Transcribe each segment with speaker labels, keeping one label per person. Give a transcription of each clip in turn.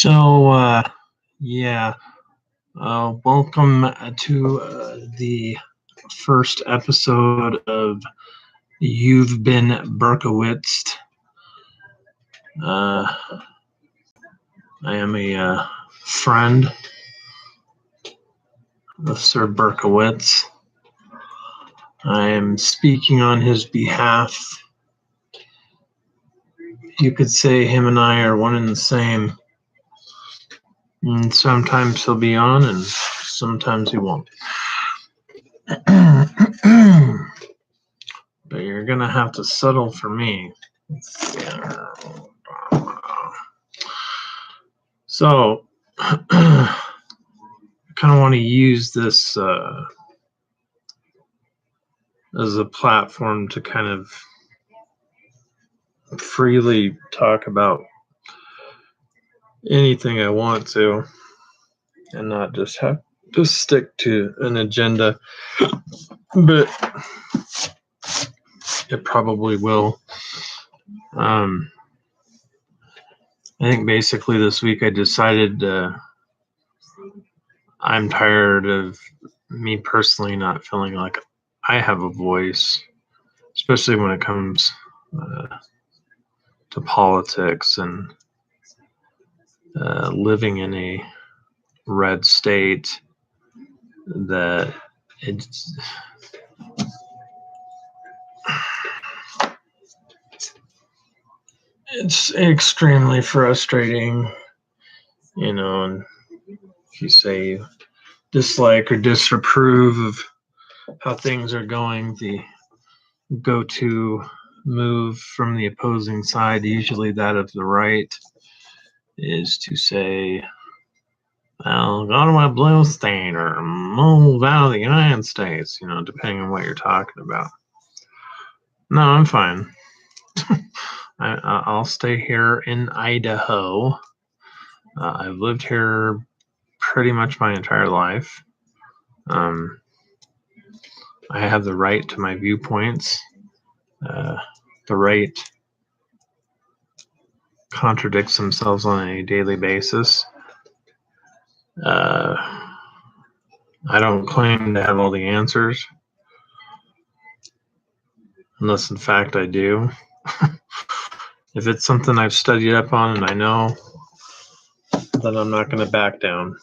Speaker 1: So, yeah, welcome to the first episode of You've Been BURKAWITSED. I am a friend of Sir Berkowitz. I am speaking on his behalf. You could say him and I are one and the same. And sometimes he'll be on and sometimes he won't. But you're going to have to settle for me. So, I kind of want to use this as a platform to kind of freely talk about anything I want to and not just have to stick to an agenda. But it probably will. I think basically this week I decided I'm tired of me personally not feeling like I have a voice, especially when it comes to politics and living in a red state that it's extremely frustrating, and if you say you dislike or disapprove of how things are going, the go-to move from the opposing side, usually that of the right, is to say, well, go to a blue state or move out of the United States, depending on what you're talking about. No, I'm fine. I'll stay here in Idaho. I've lived here pretty much my entire life. I have the right to my viewpoints. The right contradicts themselves on a daily basis. I don't claim to have all the answers, unless in fact I do. If it's something I've studied up on and I know, then I'm not going to back down.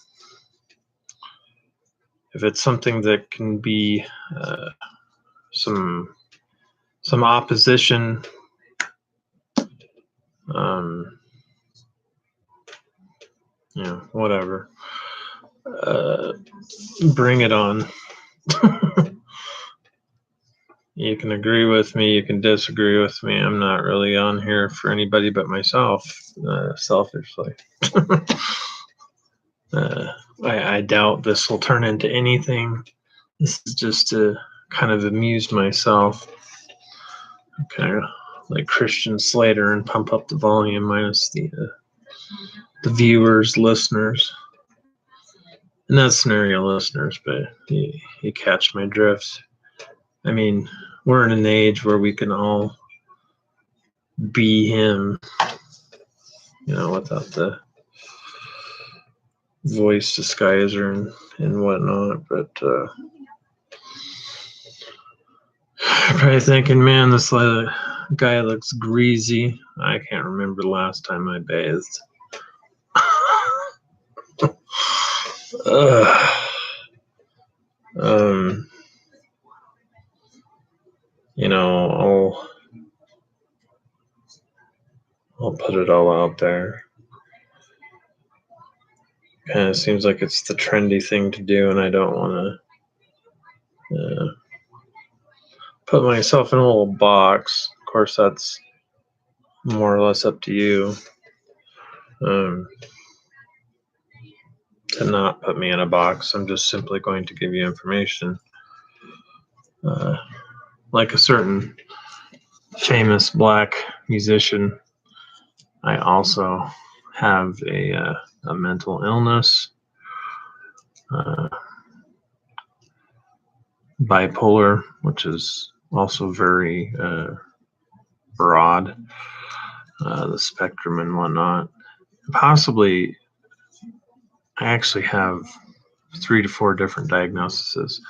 Speaker 1: If it's something that can be some opposition, whatever, bring it on. You can agree with me, you can disagree with me. I'm not really on here for anybody but myself, selfishly. I doubt this will turn into anything. This is just to kind of amuse myself. Kind of like Christian Slater and pump up the volume minus the viewers, listeners. And not scenario listeners, but you catch my drift. I mean, we're in an age where we can all be him, without the voice disguiser and whatnot. But probably thinking, man, this guy looks greasy. I can't remember the last time I bathed. I'll put it all out there. Kind of seems like it's the trendy thing to do, and I don't want to put myself in a little box. Of course, that's more or less up to you to not put me in a box. I'm just simply going to give you information. Like a certain famous black musician, I also have a mental illness, bipolar, which is also very broad, the spectrum and whatnot. Possibly I actually have 3 to 4 different diagnoses.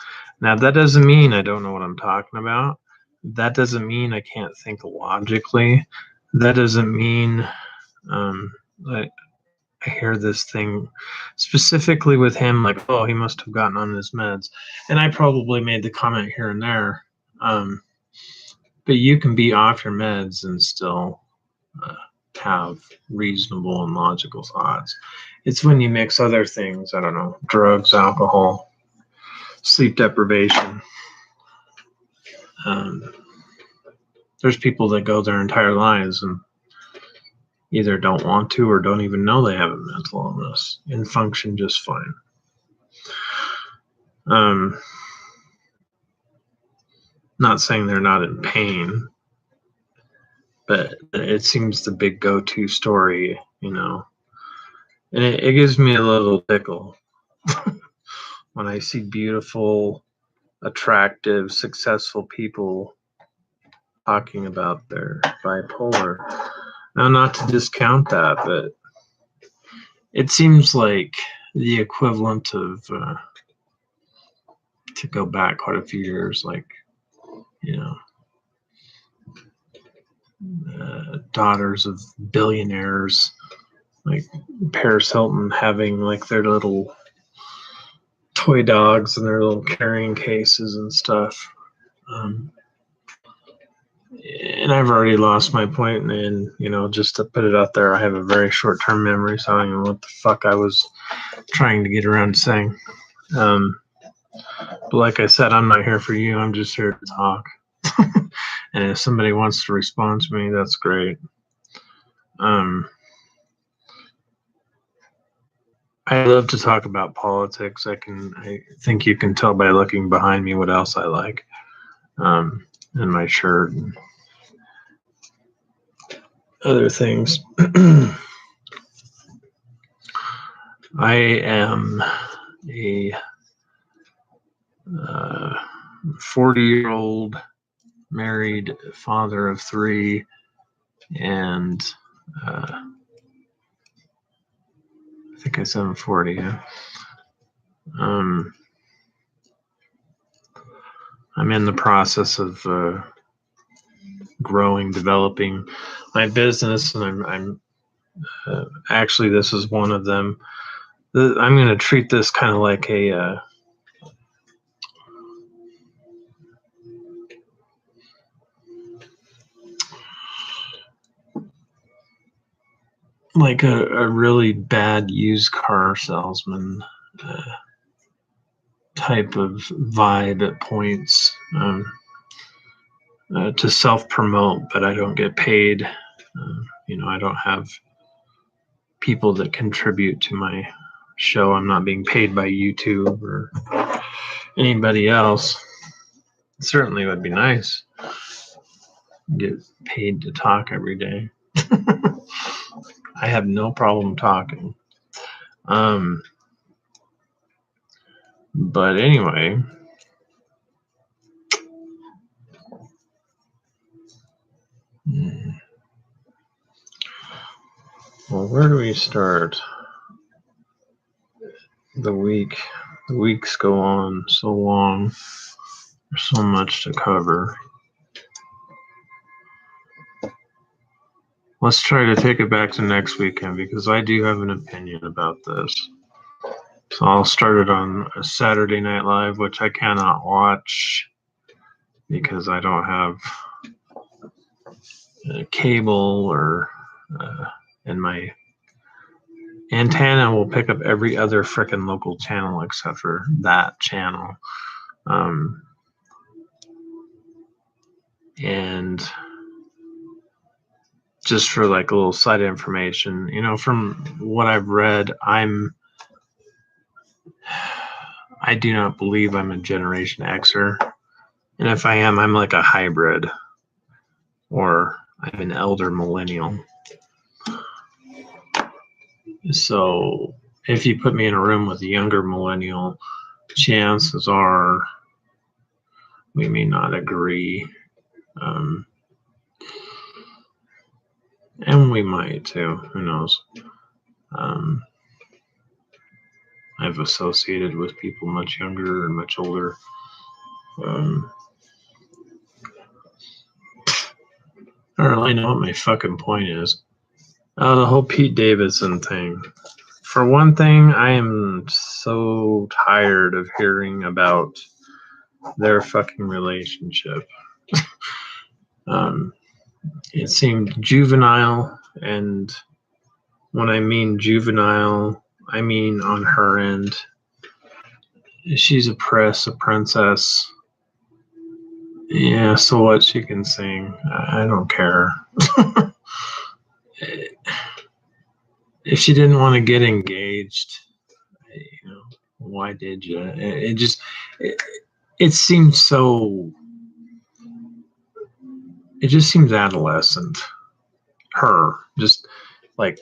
Speaker 1: Now, that doesn't mean I don't know what I'm talking about. That doesn't mean I can't think logically. That doesn't mean I hear this thing specifically with him, like, oh, he must have gotten on his meds. And I probably made the comment here and there. But you can be off your meds and still have reasonable and logical thoughts. It's when you mix other things, I don't know, drugs, alcohol, sleep deprivation. There's people that go their entire lives and either don't want to or don't even know they have a mental illness and function just fine. Not saying they're not in pain, but it seems the big go-to story, you know. And it gives me a little tickle when I see beautiful, attractive, successful people talking about their bipolar. Now, not to discount that, but it seems like the equivalent of, to go back quite a few years, like, you know, daughters of billionaires, like Paris Hilton having like their little toy dogs and their little carrying cases and stuff. And I've already lost my point, and you know, just to put it out there, I have a very short-term memory, so I don't know what the fuck I was trying to get around to saying. But like I said, I'm not here for you. I'm just here to talk. And if somebody wants to respond to me, that's great. I love to talk about politics. I think you can tell by looking behind me what else I like. In my shirt and other things. I am a 40-year-old married father of 3, and I think I said I'm 40. Yeah. I'm in the process of growing, developing my business, and I'm actually, this is one of them. I'm going to treat this kind of like a really bad used car salesman type of vibe at points, to self-promote, but I don't get paid. You know, I don't have people that contribute to my show. I'm not being paid by YouTube or anybody else. It certainly would be nice to get paid to talk every day. I have no problem talking. But anyway, well, where do we start? The weeks go on so long. There's so much to cover. Let's try to take it back to next weekend, because I do have an opinion about this. So I'll start it on a Saturday Night Live, which I cannot watch because I don't have cable, or and my antenna will pick up every other frickin' local channel except for that channel. And just for like a little side information, you know, from what I've read, I do not believe I'm a Generation Xer. And if I am, I'm like a hybrid, or I'm an elder millennial. So if you put me in a room with a younger millennial, chances are we may not agree. And we might too, who knows. I've associated with people much younger and much older. I don't really know what my fucking point is. The whole Pete Davidson thing. For one thing, I am so tired of hearing about their fucking relationship. It seemed juvenile, and when I mean juvenile, I mean on her end. She's a princess. Yeah, so what? She can sing. I don't care. If she didn't want to get engaged, why did you? It seems so. It just seems adolescent. Her, just like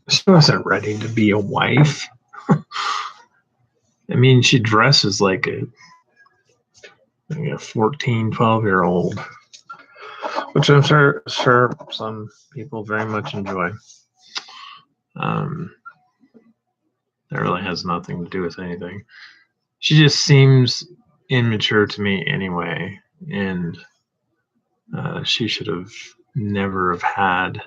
Speaker 1: she wasn't ready to be a wife. I mean, she dresses like a 14, 12-year-old, which I'm sure some people very much enjoy. That really has nothing to do with anything. She just seems immature to me anyway, and she should have never have had.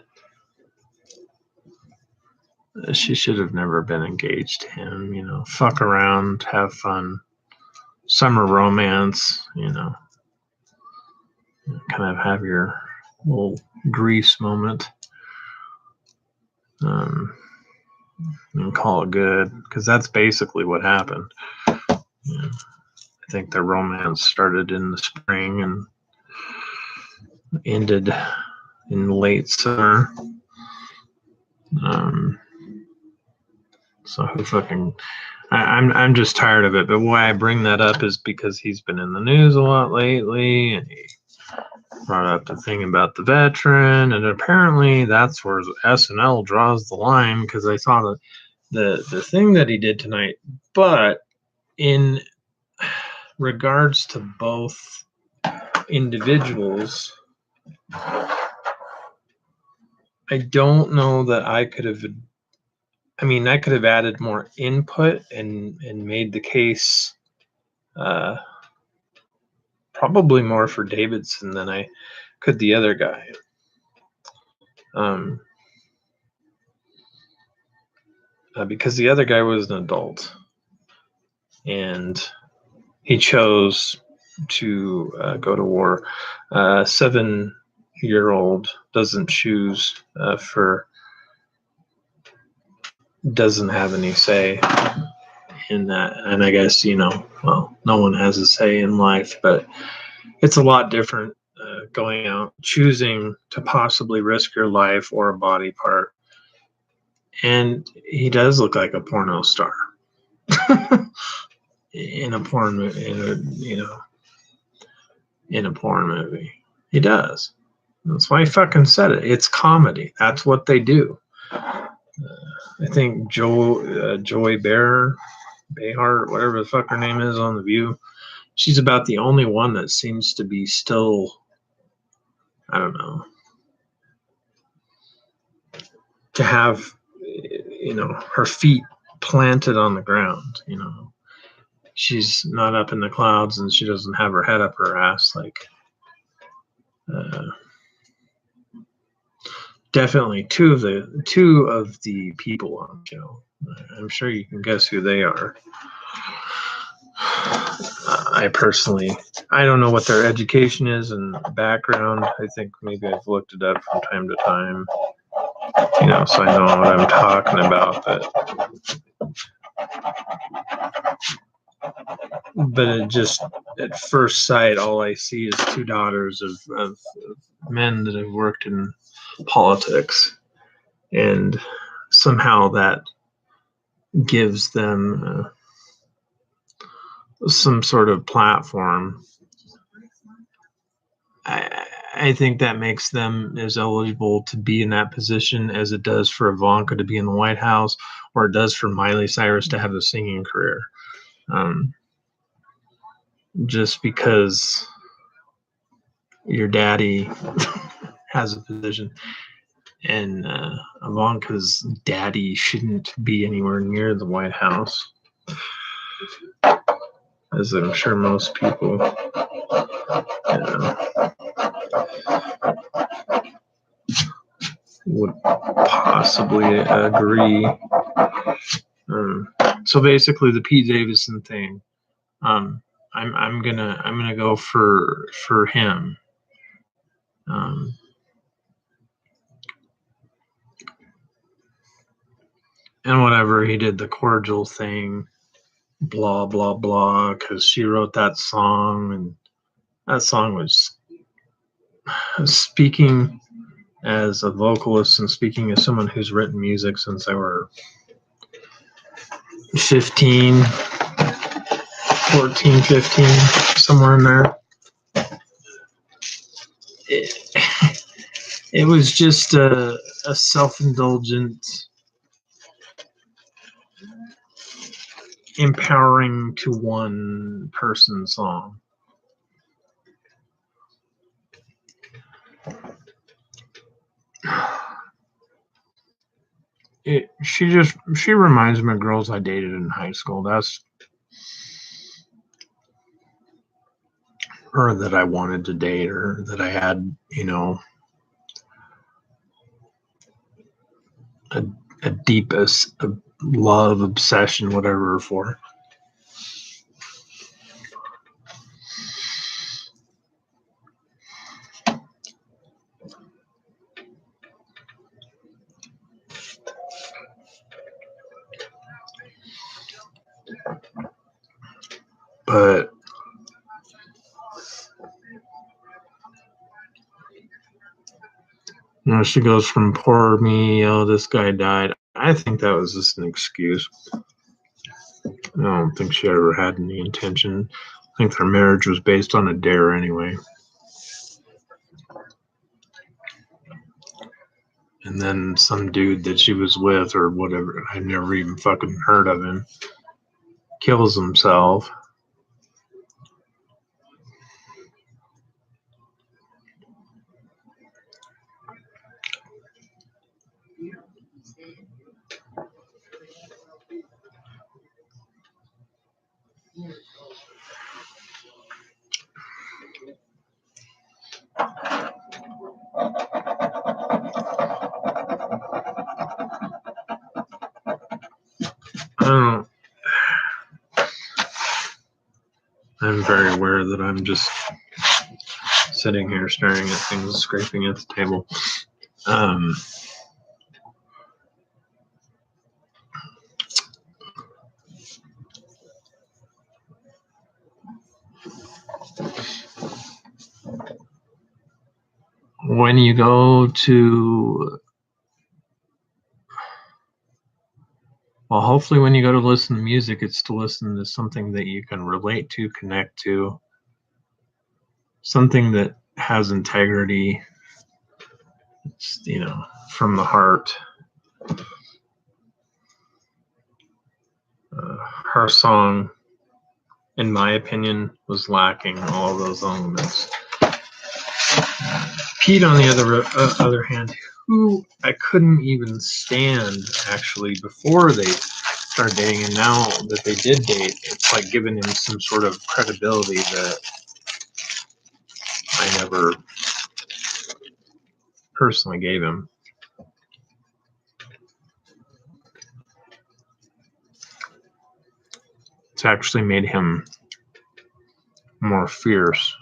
Speaker 1: She should have never been engaged to him. Fuck around, have fun, summer romance. Kind of have your little Grease moment. And call it good, because that's basically what happened. I think the romance started in the spring and ended in late summer. So who fucking? I'm just tired of it. But why I bring that up is because he's been in the news a lot lately, and he brought up the thing about the veteran, and apparently that's where SNL draws the line, because I saw the thing that he did tonight. But in regards to both individuals, I don't know that I could have. I could have added more input and made the case probably more for Davidson than I could the other guy. Because the other guy was an adult, and he chose to go to war. 7-year-old doesn't choose doesn't have any say in that. And I guess, no one has a say in life, but it's a lot different going out, choosing to possibly risk your life or a body part. And he does look like a porno star in a porn movie, in a porn movie. He does. That's why he fucking said it. It's comedy. That's what they do. I think Joy Behar, whatever the fuck her name is on The View, she's about the only one that seems to be still, I don't know, to have, her feet planted on the ground. She's not up in the clouds, and she doesn't have her head up her ass like. Definitely two of the people on the show. I'm sure you can guess who they are. I don't know what their education is and background. I think maybe I've looked it up from time to time, so I know what I'm talking about. But it just, at first sight, all I see is two daughters of men that have worked in politics, and somehow that gives them some sort of platform. I think that makes them as eligible to be in that position as it does for Ivanka to be in the White House, or it does for Miley Cyrus to have a singing career. Just because your daddy has a position. and Ivanka's daddy shouldn't be anywhere near the White House, as I'm sure most people would possibly agree. So basically, the Pete Davidson thing. I'm gonna go for him. And whatever, he did the cordial thing, blah blah blah, because she wrote that song, and that song was, speaking as a vocalist and speaking as someone who's written music since they were 15, 14, 15, somewhere in there. It was just a self-indulgent, empowering to one person song. She reminds me of girls I dated in high school. That's, or that I wanted to date, or that I had, a deepest love, obsession, whatever for. But she goes from poor me, oh, this guy died. I think that was just an excuse. I don't think she ever had any intention. I think their marriage was based on a dare anyway. And then some dude that she was with, or whatever, I've never even fucking heard of him, kills himself. I'm very aware that I'm just sitting here staring at things, scraping at the table. When you go to, well, hopefully when you go to listen to music, it's to listen to something that you can relate to, connect to, something that has integrity, from the heart. Her song, in my opinion, was lacking all of those elements. Pete, on the other hand, who I couldn't even stand actually before they started dating, and now that they did date, it's like giving him some sort of credibility that I never personally gave him. It's actually made him more fierce.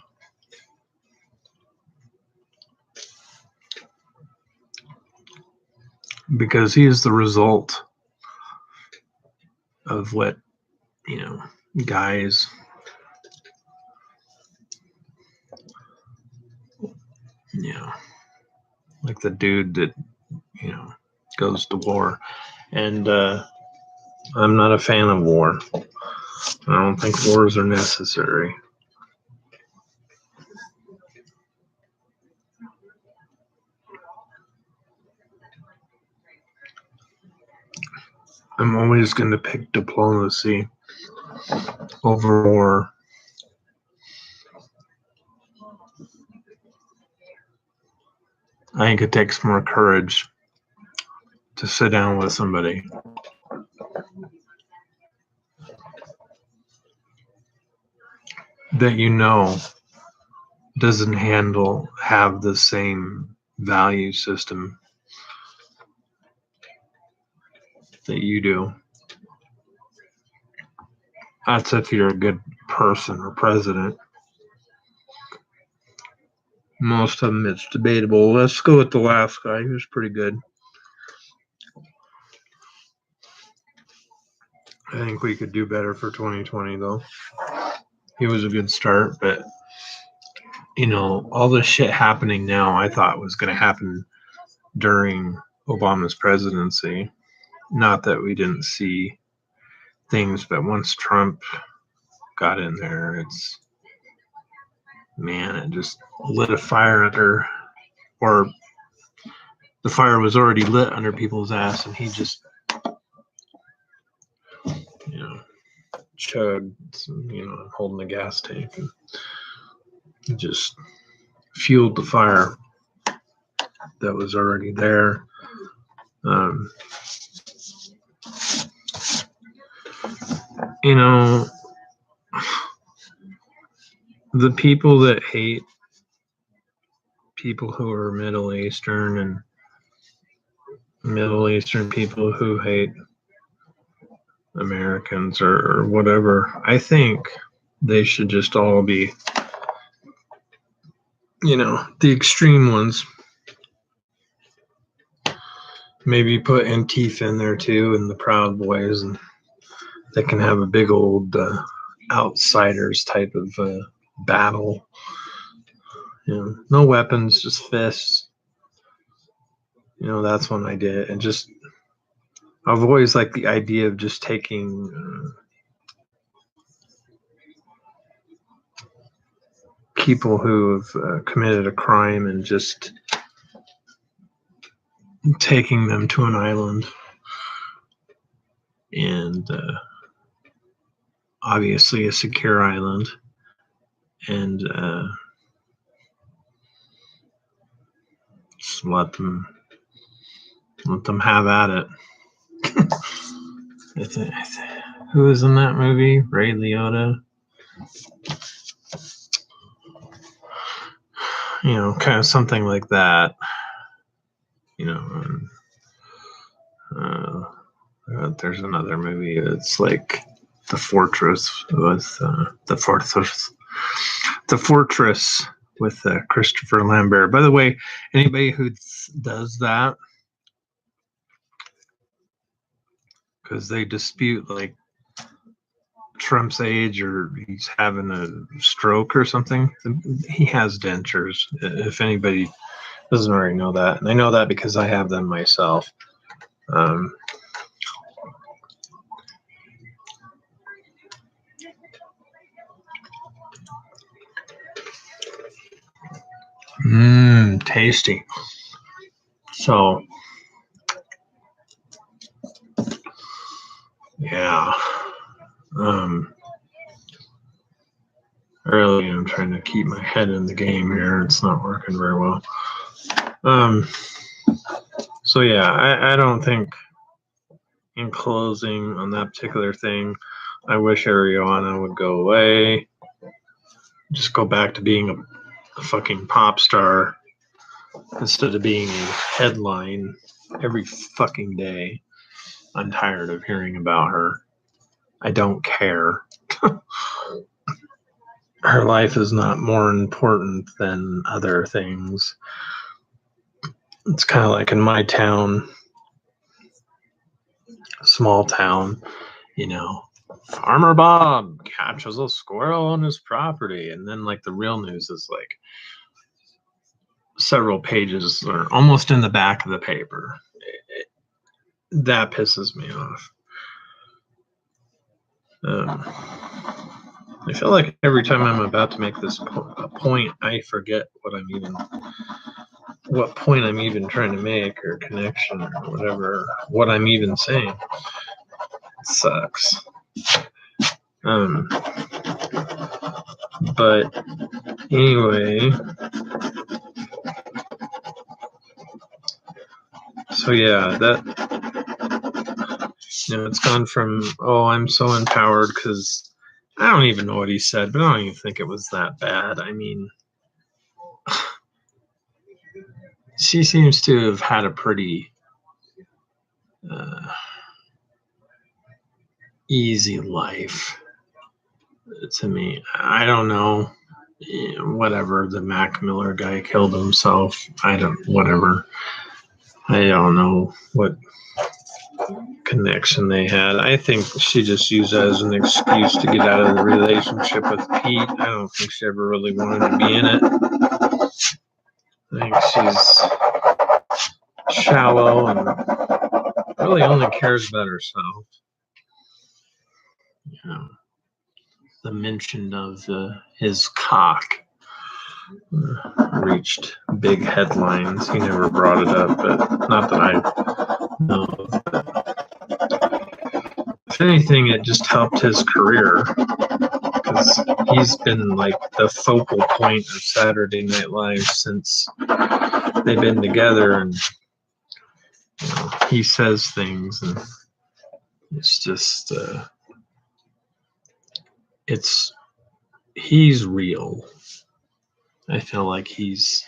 Speaker 1: Because he is the result of what, guys, like the dude that, goes to war. And I'm not a fan of war. I don't think wars are necessary. I'm always going to pick diplomacy over war. I think it takes more courage to sit down with somebody that you know doesn't have the same value system that you do. That's if you're a good person or president. Most of them, it's debatable. Let's go with the last guy. He was pretty good. I think we could do better for 2020, though. He was a good start, but, all this shit happening now, I thought was going to happen during Obama's presidency. Not that we didn't see things, but once Trump got in there, it just lit a fire under, or the fire was already lit under people's ass, and he just, chugged, holding the gas tank, and he just fueled the fire that was already there. The people that hate people who are Middle Eastern and Middle Eastern people who hate Americans or whatever, I think they should just all be, the extreme ones. Maybe put Antifa in there too, and the Proud Boys, and they can have a big old outsiders type of battle. No weapons, just fists. That's one idea. And just, I've always liked the idea of just taking people who have committed a crime and just taking them to an island, and obviously a secure island, and just let them have at it. Who was in that movie? Ray Liotta. Kind of something like that. There's another movie. It's like The Fortress with The Fortress with Christopher Lambert. By the way, anybody who does that, because they dispute like Trump's age or he's having a stroke or something, he has dentures. If anybody doesn't already know that, and I know that because I have them myself. Tasty. So, yeah. Really, I'm trying to keep my head in the game here. It's not working very well. So yeah, I don't think, in closing on that particular thing, I wish Ariana would go away. Just go back to being a fucking pop star instead of being a headline every fucking day. I'm tired of hearing about her. I don't care. Her life is not more important than other things. It's kind of like in my town, small town, Farmer Bob catches a squirrel on his property. And then like the real news is like several pages or almost in the back of the paper. That pisses me off. I feel like every time I'm about to make this point, I forget what point I'm even trying to make, or connection, or whatever, what I'm even saying. It sucks. But anyway, So yeah, that, it's gone from, oh, I'm so empowered because I don't even know what he said, but I don't even think it was that bad. I mean, she seems to have had a pretty easy life to me. I don't know. Whatever, the Mac Miller guy killed himself. Whatever. I don't know what connection they had. I think she just used that as an excuse to get out of the relationship with Pete. I don't think she ever really wanted to be in it. I think she's shallow and really only cares about herself. The mention of his cock reached big headlines. He never brought it up, but not that I know of. If anything, it just helped his career because he's been like the focal point of Saturday Night Live since they've been together, and he says things, and it's just he's real. I feel like he's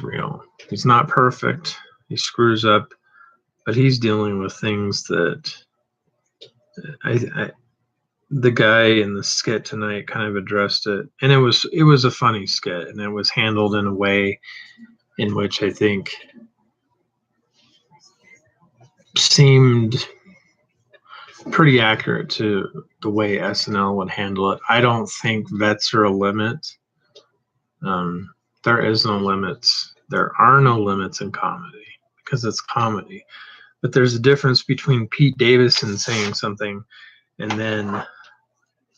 Speaker 1: real. He's not perfect. He screws up, but he's dealing with things that the guy in the skit tonight kind of addressed it, and it was a funny skit, and it was handled in a way in which I think seemed pretty accurate to the way SNL would handle it. I don't think vets are a limit. There is no limits. There are no limits in comedy because it's comedy. But there's a difference between Pete Davidson saying something and then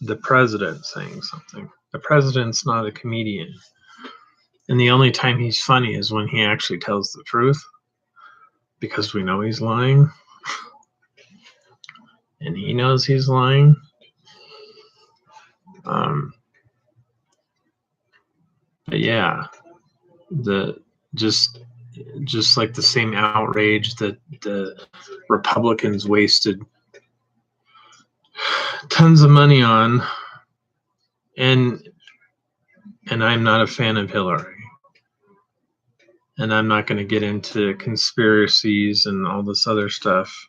Speaker 1: the president saying something. The president's not a comedian. And the only time he's funny is when he actually tells the truth because we know he's lying. And he knows he's lying. But yeah, just like the same outrage that the Republicans wasted tons of money on, and I'm not a fan of Hillary, and I'm not going to get into conspiracies and all this other stuff.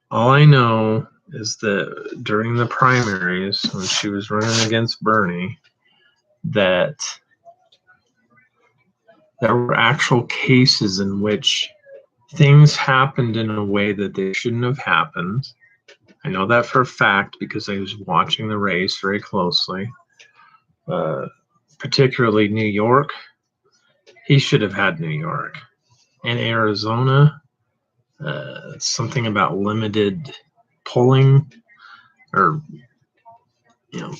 Speaker 1: All I know is that during the primaries, when she was running against Bernie, that there were actual cases in which things happened in a way that they shouldn't have happened. I know that for a fact because I was watching the race very closely, particularly New York. He should have had New York. And Arizona, something about limited polling or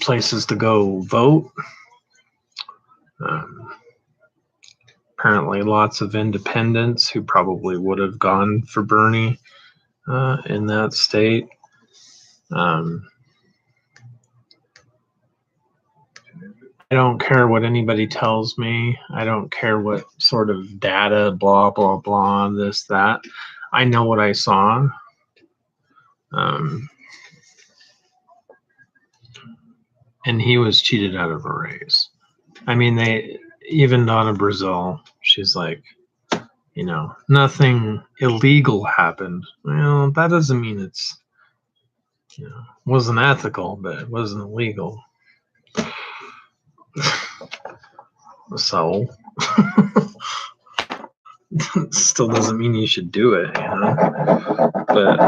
Speaker 1: places to go vote. Apparently lots of independents who probably would have gone for Bernie in that state. I don't care what anybody tells me. I don't care what sort of data, blah, blah, blah, this, that. I know what I saw. And he was cheated out of a race. I mean, even Donna Brazil, she's like, nothing illegal happened. Well, that doesn't mean it's, wasn't ethical, but it wasn't illegal. So, still doesn't mean you should do it, But,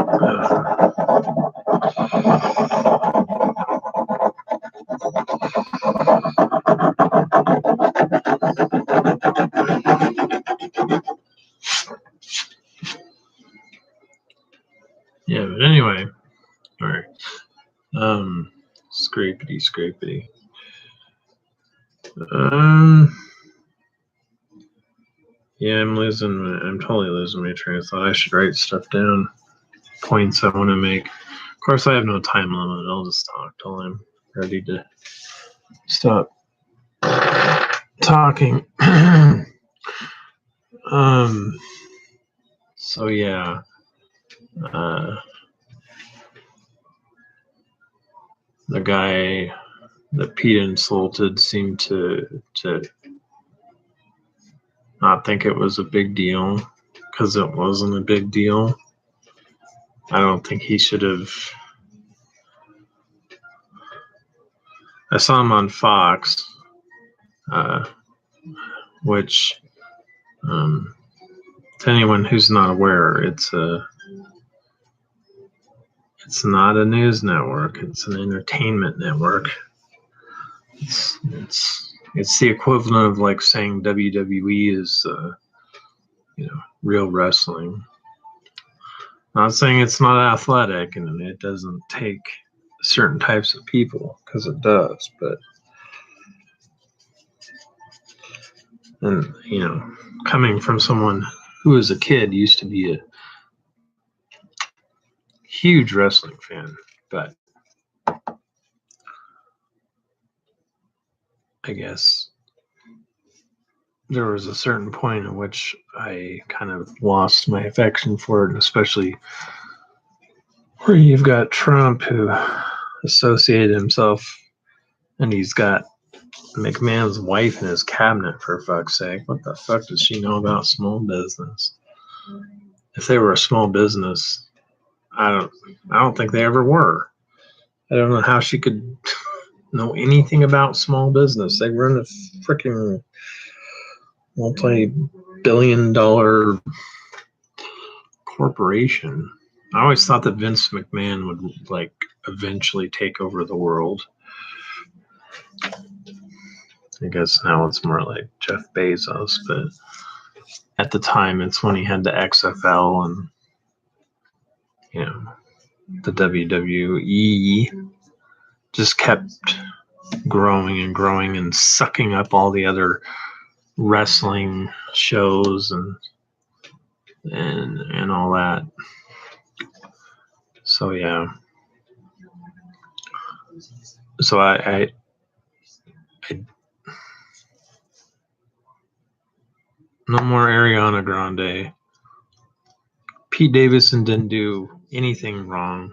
Speaker 1: yeah, but anyway, all right. Scrapity. Yeah, I'm totally losing my train of thought. I should write stuff down, points I want to make. Of course, I have no time limit. I'll just talk till I'm ready to stop talking. So yeah, the guy that Pete insulted seemed to not think it was a big deal, because it wasn't a big deal. I don't think he should have. I saw him on Fox, which, to anyone who's not aware, it's not a news network. It's an entertainment network. It's the equivalent of like saying WWE is real wrestling. Not saying it's not athletic and it doesn't take certain types of people, because it does, but coming from someone who as a kid used to be a huge wrestling fan, but I guess there was a certain point at which I kind of lost my affection for it, especially where you've got Trump, who associated himself, and he's got McMahon's wife in his cabinet, for fuck's sake. What the fuck does she know about small business? If they were a small business, I don't think they ever were. I don't know how she could know anything about small business. They run a freaking multi-billion-dollar corporation. I always thought that Vince McMahon would like eventually take over the world. I guess now it's more like Jeff Bezos, but at the time it's when he had the XFL and the WWE just kept growing and growing and sucking up all the other wrestling shows and all that. So yeah. So I no more Ariana Grande. Pete Davidson didn't do anything wrong.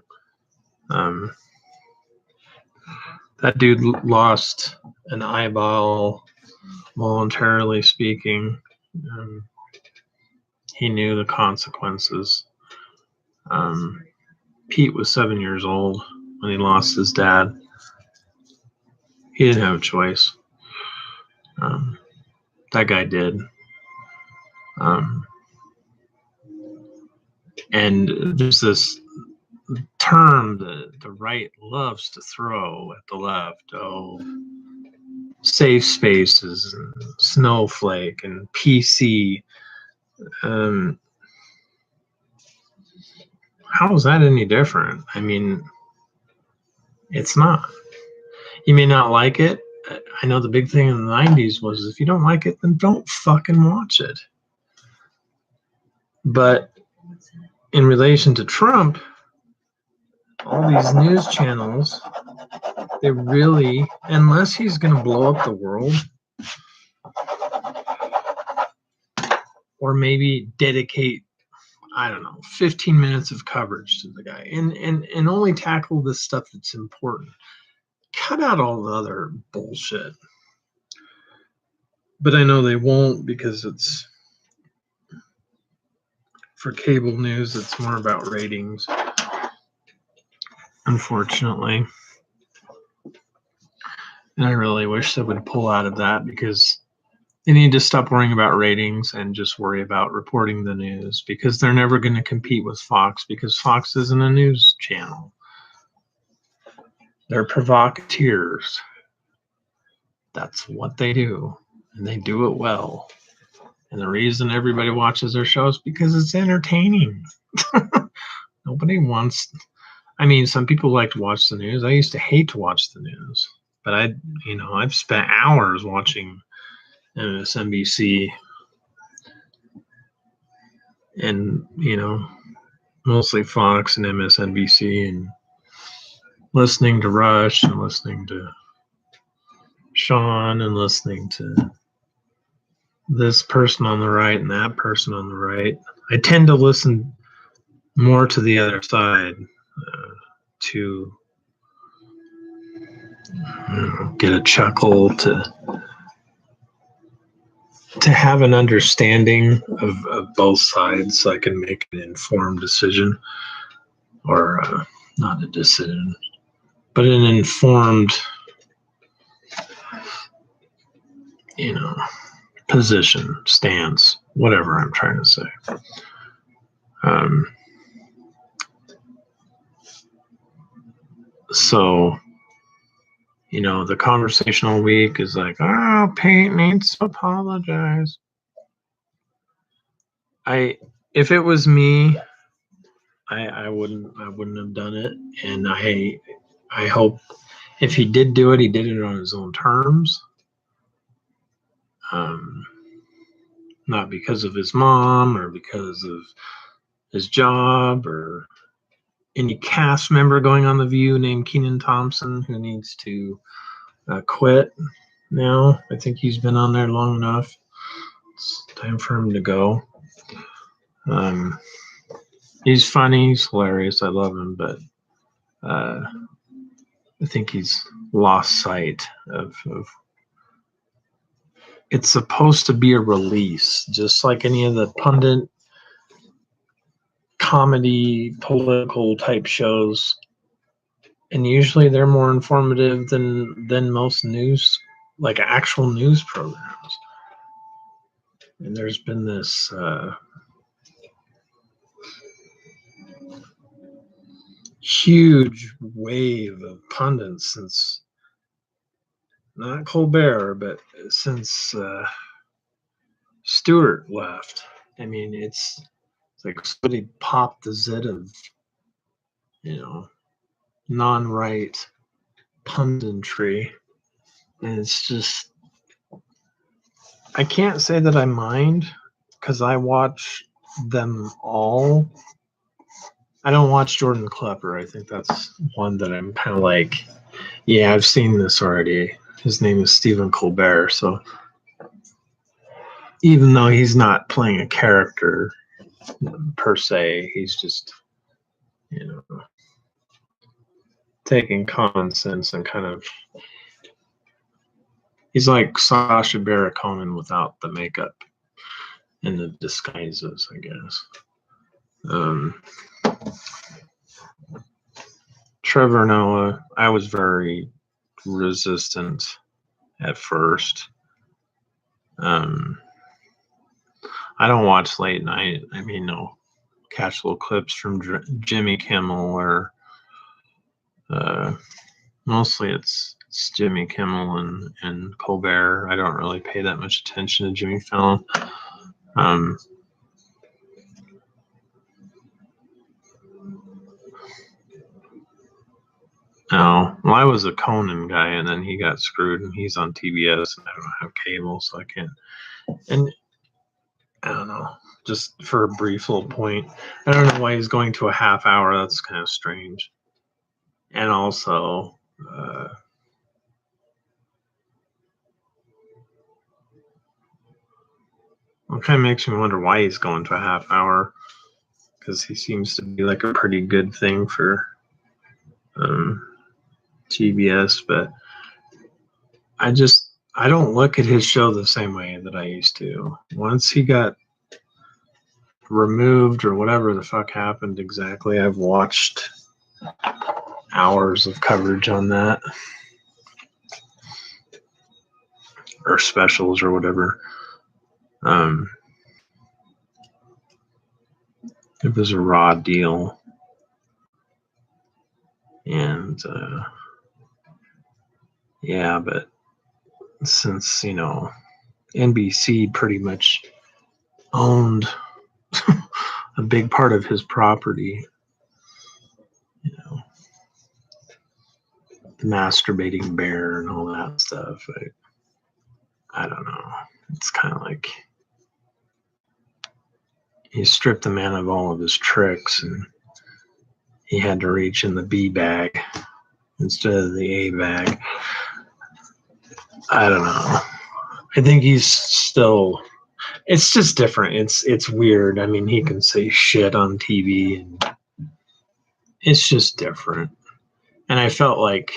Speaker 1: That dude lost an eyeball, voluntarily speaking. He knew the consequences. Pete was 7 years old when he lost his dad. He didn't have a choice. That guy did. And there's this term that the right loves to throw at the left. Oh, safe spaces, and snowflake, and PC. How is that any different? I mean, it's not. You may not like it. I know the big thing in the 90s was if you don't like it, then don't fucking watch it. But in relation to Trump, all these news channels, they really, unless he's going to blow up the world, or maybe dedicate, I don't know, 15 minutes of coverage to the guy and only tackle the stuff that's important. Cut out all the other bullshit. But I know they won't, because it's for cable news, it's more about ratings, unfortunately. And I really wish they would pull out of that, because they need to stop worrying about ratings and just worry about reporting the news, because they're never going to compete with Fox, because Fox isn't a news channel. They're provocateurs. That's what they do, and they do it well. And the reason everybody watches their shows is because it's entertaining. Nobody wants. I mean, some people like to watch the news. I used to hate to watch the news, but I've spent hours watching MSNBC and mostly Fox and MSNBC, and listening to Rush and listening to Sean and listening to this person on the right and that person on the right. I tend to listen more to the other side to get a chuckle, to have an understanding of both sides so I can make an informed decision, or not a decision, but an informed, position, stance, whatever I'm trying to say. So, the conversational week is like, oh, Pete needs to apologize. If it was me, I wouldn't have done it. And I hope if he did do it, he did it on his own terms. Not because of his mom or because of his job or any cast member going on The View named Kenan Thompson who needs to quit now. I think he's been on there long enough. It's time for him to go. He's funny, he's hilarious, I love him, but I think he's lost sight of it's supposed to be a release, just like any of the pundit comedy political type shows, and usually they're more informative than most news, like actual news programs. And there's been this huge wave of pundits since not Colbert, but since Stewart left. I mean, it's like somebody popped the zit of non-right punditry, and it's just, I can't say that I mind because I watch them all. I don't watch Jordan Klepper. I think that's one that I'm kind of like, yeah, I've seen this already. His name is Stephen Colbert, so even though he's not playing a character per se, he's just taking common sense and kind of, he's like Sacha Baron Cohen without the makeup and the disguises, I guess. Trevor Noah, I was very resistant at first. I don't watch late night. I mean, no, catch little clips from Jimmy Kimmel, or mostly it's Jimmy Kimmel and Colbert. I don't really pay that much attention to Jimmy Fallon. No, well, I was a Conan guy, and then he got screwed, and he's on TBS, and I don't have cable, so I can't. And I don't know, just for a brief little point, I don't know why he's going to a half hour. That's kind of strange. And also, it kind of makes me wonder why he's going to a half hour, because he seems to be like a pretty good thing for TBS, but I don't look at his show the same way that I used to. Once he got removed or whatever the fuck happened exactly, I've watched hours of coverage on that, or specials or whatever. It was a raw deal, and yeah, but since NBC pretty much owned a big part of his property, the masturbating bear and all that stuff, I don't know. It's kind of like he stripped the man of all of his tricks, and he had to reach in the B bag instead of the A bag. I don't know. I think he's still it's just different. It's weird. I mean, he can say shit on TV, and it's just different. And I felt like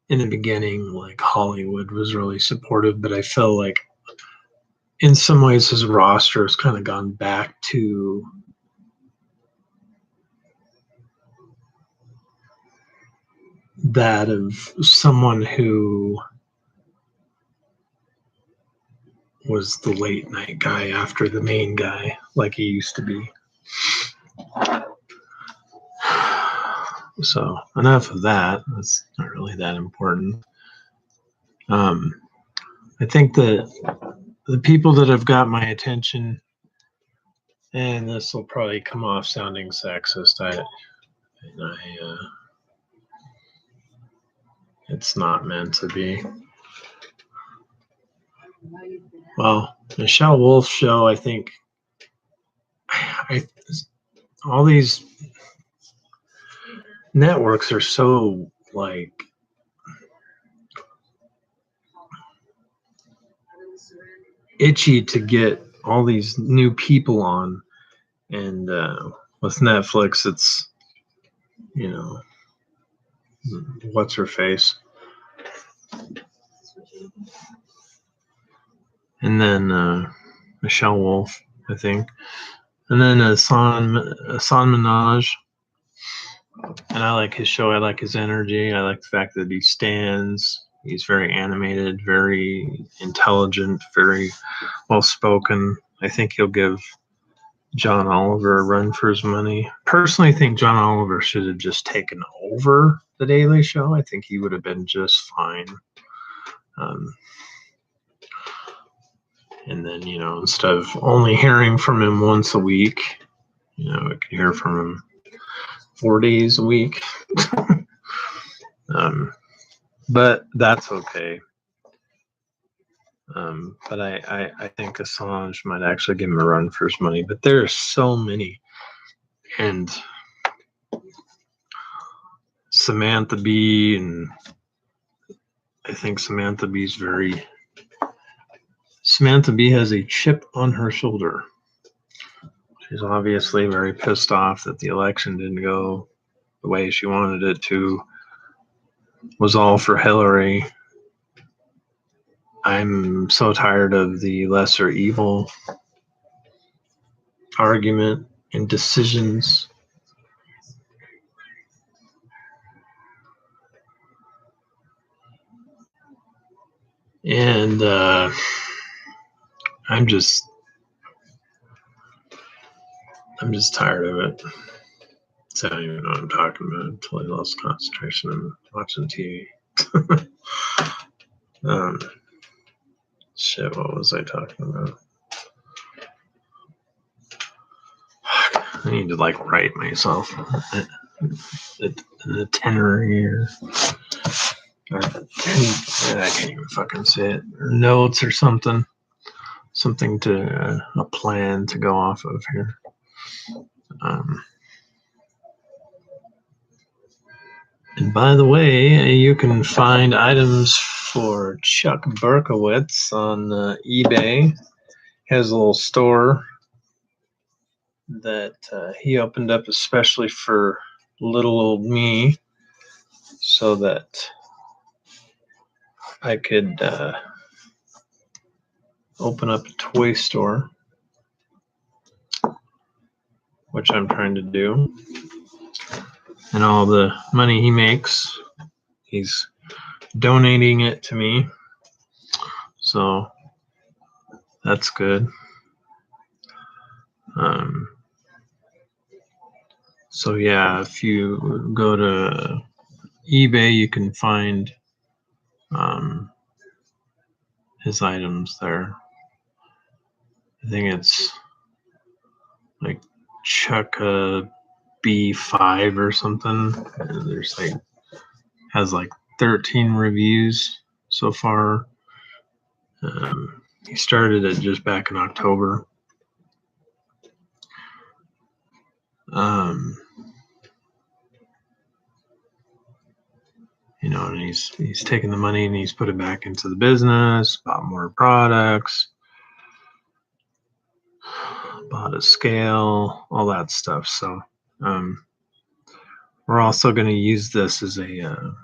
Speaker 1: in the beginning, like Hollywood was really supportive, but I feel like in some ways his roster has kind of gone back to that of someone who was the late night guy after the main guy, like he used to be. So enough of that. That's not really that important. I think that the people that have got my attention, and this will probably come off sounding sexist, it's not meant to be. Well, Michelle Wolf's show, I think, all these networks are so like itchy to get all these new people on, and with Netflix, it's what's her face, and then Michelle Wolf, I think, and then Hassan Minaj. And I like his show. I like his energy. I like the fact that he stands. He's very animated, very intelligent, very well spoken. I think he'll give John Oliver a run for his money. Personally, I think John Oliver should have just taken over The Daily Show. I think he would have been just fine. And then, instead of only hearing from him once a week, we could hear from him 4 days a week. But that's okay. But I think Assange might actually give him a run for his money. But there are so many. And Samantha Bee, and I think Samantha Bee has a chip on her shoulder. She's obviously very pissed off that the election didn't go the way she wanted it to. Was all for Hillary. I'm so tired of the lesser evil argument and decisions. And I'm just tired of it. So I don't even know what I'm talking about until I lost concentration on watching TV. Shit, what was I talking about? I need to write myself the tenor here. Or I can't even fucking say it. Or notes or something. Something to a plan to go off of here. And by the way, you can find items for Chuck Berkowitz on eBay. He has a little store that he opened up especially for little old me, so that I could open up a toy store, which I'm trying to do. And all the money he makes, he's donating it to me. So that's good. So yeah, if you go to eBay, you can find his items there. I think it's like Chuck B5 or something. And there's has 13 reviews so far. He started it just back in October. And he's taken the money and he's put it back into the business, bought more products. to scale, all that stuff. So we're also going to use this as a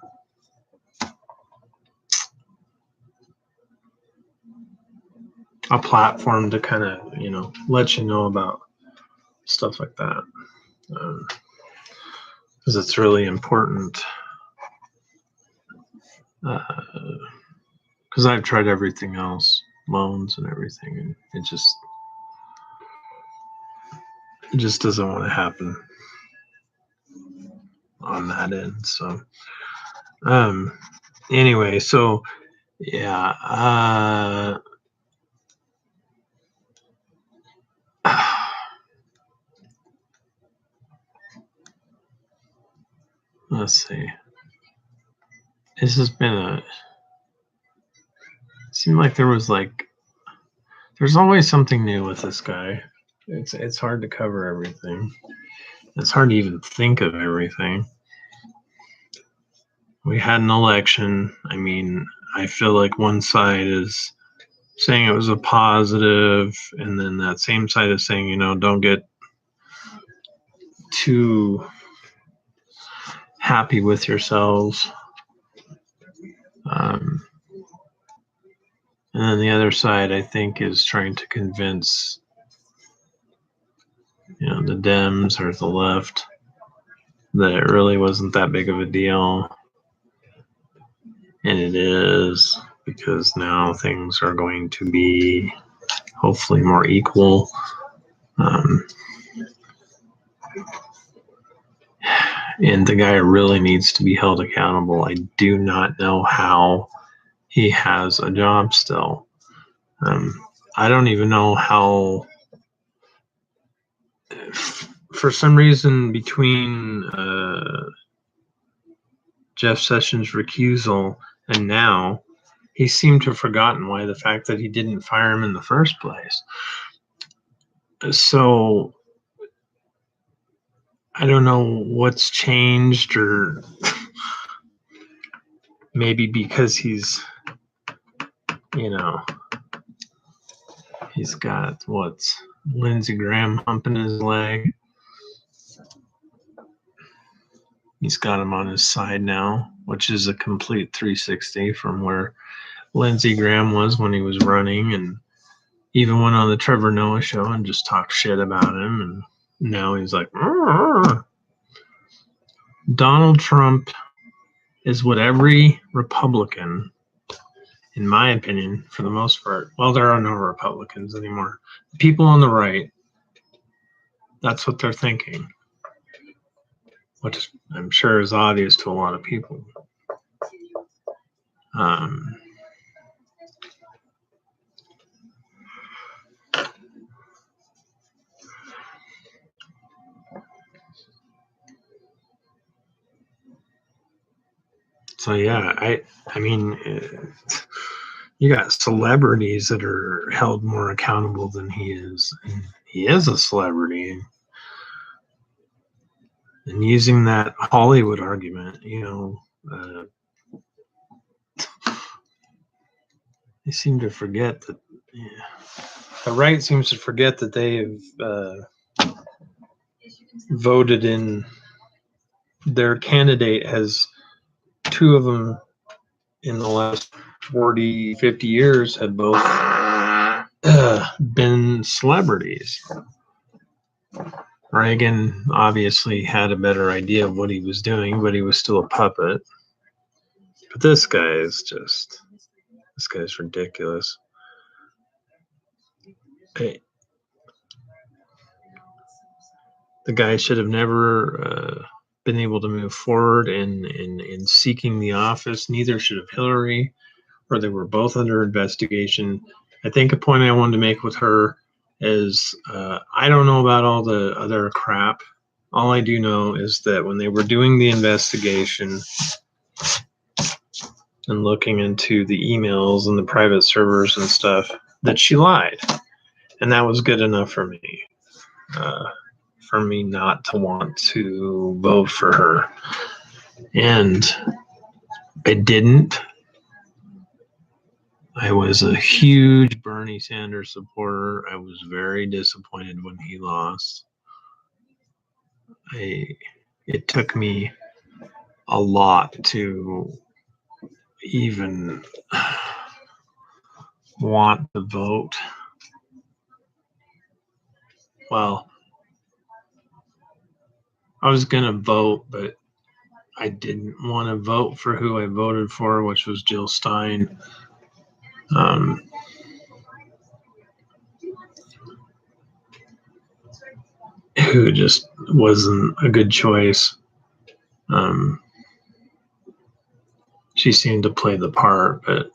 Speaker 1: platform to kind of, let you know about stuff like that. Because it's really important. Because I've tried everything else, loans and everything, and it just doesn't want to happen on that end. So anyway, so yeah, let's see. This has been it seemed like there's always something new with this guy. It's hard to cover everything. It's hard to even think of everything. We had an election. I mean, I feel like one side is saying it was a positive, and then that same side is saying, don't get too happy with yourselves. And then the other side, I think, is trying to convince, the Dems or the left that it really wasn't that big of a deal. And it is, because now things are going to be hopefully more equal. And the guy really needs to be held accountable. I do not know how he has a job still. I don't even know how, for some reason, between Jeff Sessions' recusal and now, he seemed to have forgotten why the fact that he didn't fire him in the first place. So I don't know what's changed, or maybe because he's got Lindsey Graham humping his leg. He's got him on his side now, which is a complete 360 from where Lindsey Graham was when he was running, and even went on the Trevor Noah show and just talked shit about him. And now he's like, "Arr." Donald Trump is what every Republican, in my opinion, for the most part, well, there are no Republicans anymore. People on the right, that's what they're thinking, which I'm sure is obvious to a lot of people. So yeah, I mean, you got celebrities that are held more accountable than he is, and he is a celebrity. And using that Hollywood argument, they seem to forget that the right seems to forget that they have voted in their candidate. Has two of them in the last 40, 50 years had both been celebrities. Reagan obviously had a better idea of what he was doing, but he was still a puppet. But this guy's ridiculous. The guy should have never been able to move forward in seeking the office. Neither should have Hillary, or they were both under investigation. I think a point I wanted to make with her is I don't know about all the other crap. All I do know is that when they were doing the investigation and looking into the emails and the private servers and stuff, that she lied. And that was good enough for me. For me not to want to vote for her. And I didn't. I was a huge Bernie Sanders supporter. I was very disappointed when he lost. It took me a lot to even want to vote. Well, I was going to vote, but I didn't want to vote for who I voted for, which was Jill Stein. Who just wasn't a good choice. She seemed to play the part, but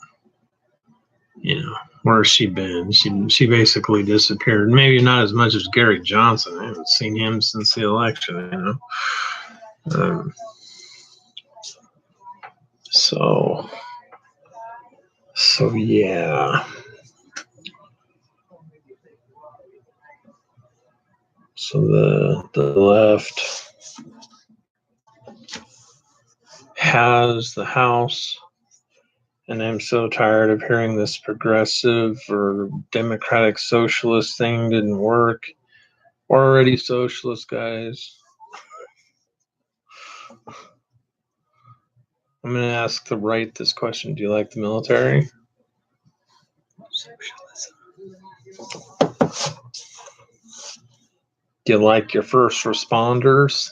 Speaker 1: where's she been? She basically disappeared. Maybe not as much as Gary Johnson. I haven't seen him since the election. So yeah. So the left has the House, and I'm so tired of hearing this progressive or democratic socialist thing didn't work. We're already socialist, guys. I'm going to ask the right this question. Do you like the military? Socialism. Do you like your first responders?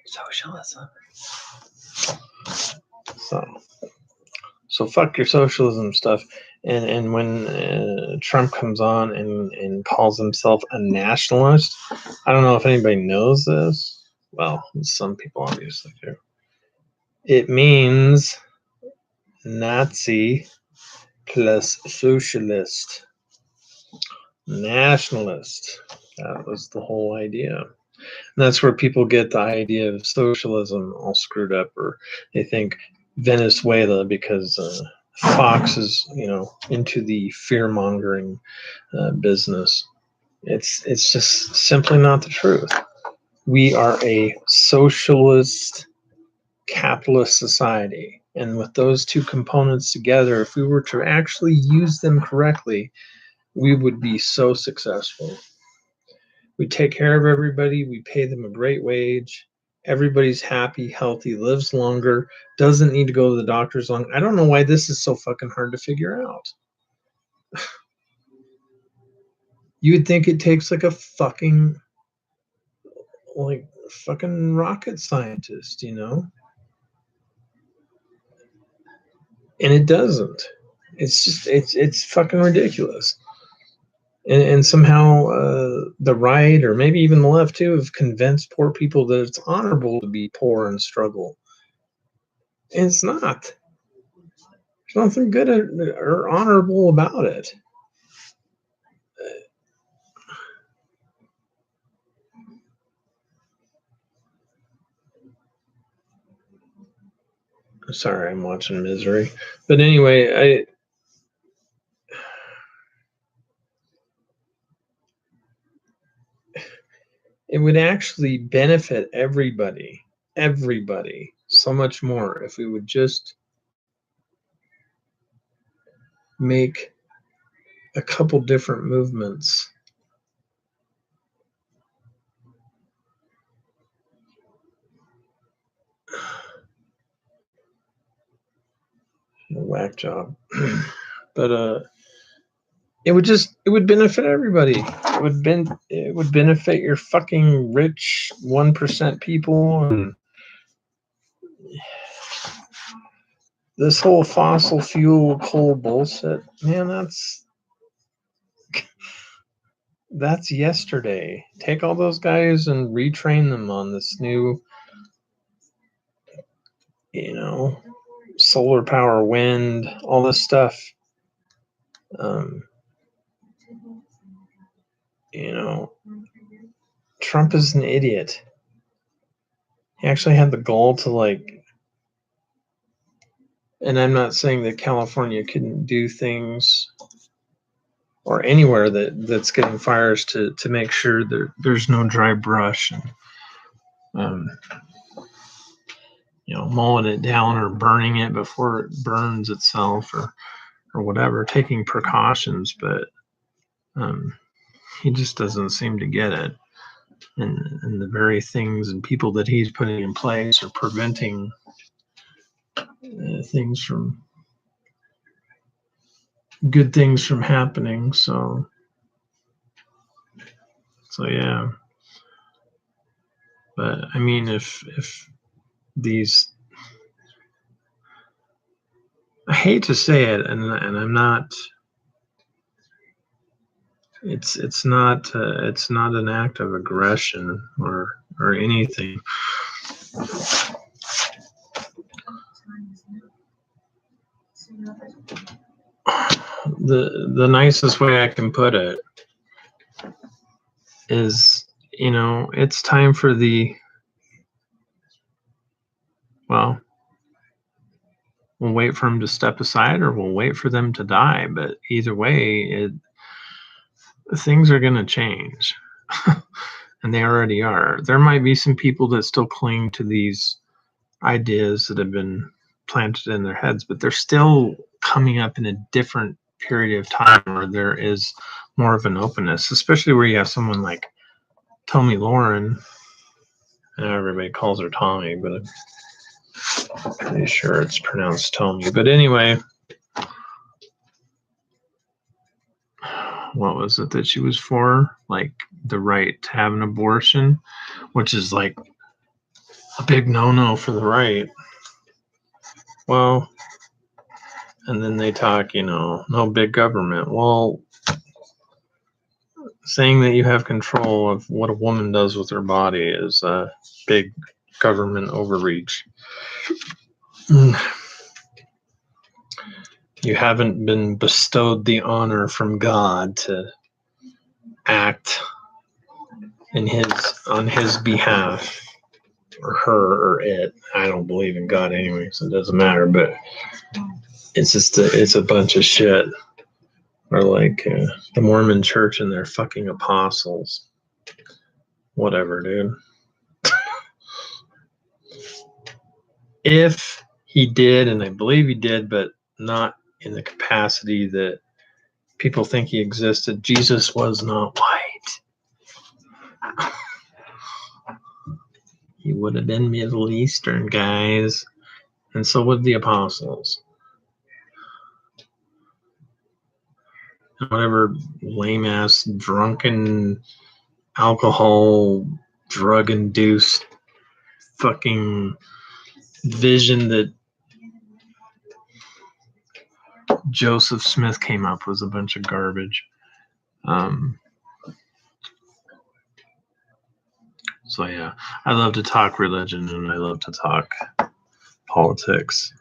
Speaker 1: Socialism. So fuck your socialism stuff. And when Trump comes on and calls himself a nationalist, I don't know if anybody knows this. Well, some people obviously do. It means Nazi plus socialist. Nationalist. That was the whole idea. And that's where people get the idea of socialism all screwed up, or they think Venezuela because Fox is, into the fear-mongering business. It's just simply not the truth. We are a socialist capitalist society, and with those two components together, if we were to actually use them correctly, we would be so successful. We take care of everybody, we pay them a great wage, everybody's happy, healthy, lives longer, doesn't need to go to the doctor's long. I don't know why this is so fucking hard to figure out. You would think it takes like a fucking rocket scientist, And it doesn't. It's just it's fucking ridiculous. And somehow the right, or maybe even the left too, have convinced poor people that it's honorable to be poor and struggle. And it's not. There's nothing good or honorable about it. Sorry, I'm watching Misery. But anyway, it would actually benefit everybody so much more if we would just make a couple different movements. Whack job. But it would benefit everybody. It would benefit your fucking rich 1% people, and this whole fossil fuel coal bullshit, man, that's yesterday. Take all those guys and retrain them on this new, solar power, wind, all this stuff. Trump is an idiot. He actually had the gall to and I'm not saying that California couldn't do things, or anywhere that's getting fires, to make sure there's no dry brush, and mowing it down or burning it before it burns itself, or or whatever, taking precautions, but he just doesn't seem to get it. And the very things and people that he's putting in place are preventing things from good things from happening. So yeah. But I mean, if these, I hate to say it, and I'm not. It's not an act of aggression or anything. The nicest way I can put it is, it's time for we'll wait for them to step aside, or we'll wait for them to die. But either way, things are going to change. And they already are. There might be some people that still cling to these ideas that have been planted in their heads, but they're still coming up in a different period of time where there is more of an openness, especially where you have someone like Tommy Lauren. Everybody calls her Tommy, but I'm pretty sure it's pronounced Tommy. But anyway, what was it that she was for? Like the right to have an abortion, which is like a big no-no for the right. Well, and then they talk, no big government. Well, saying that you have control of what a woman does with her body is a big government overreach. You haven't been bestowed the honor from God to act on his behalf, or her, or it. I don't believe in God anyway, so it doesn't matter. But it's just it's a bunch of shit. Or like the Mormon Church and their fucking apostles. Whatever, dude. If he did, and I believe he did, but not in the capacity that people think he existed, Jesus was not white. He would have been Middle Eastern, guys. And so would the apostles. Whatever lame-ass, drunken, alcohol, drug-induced fucking vision that Joseph Smith came up was a bunch of garbage. So yeah, I love to talk religion and I love to talk politics,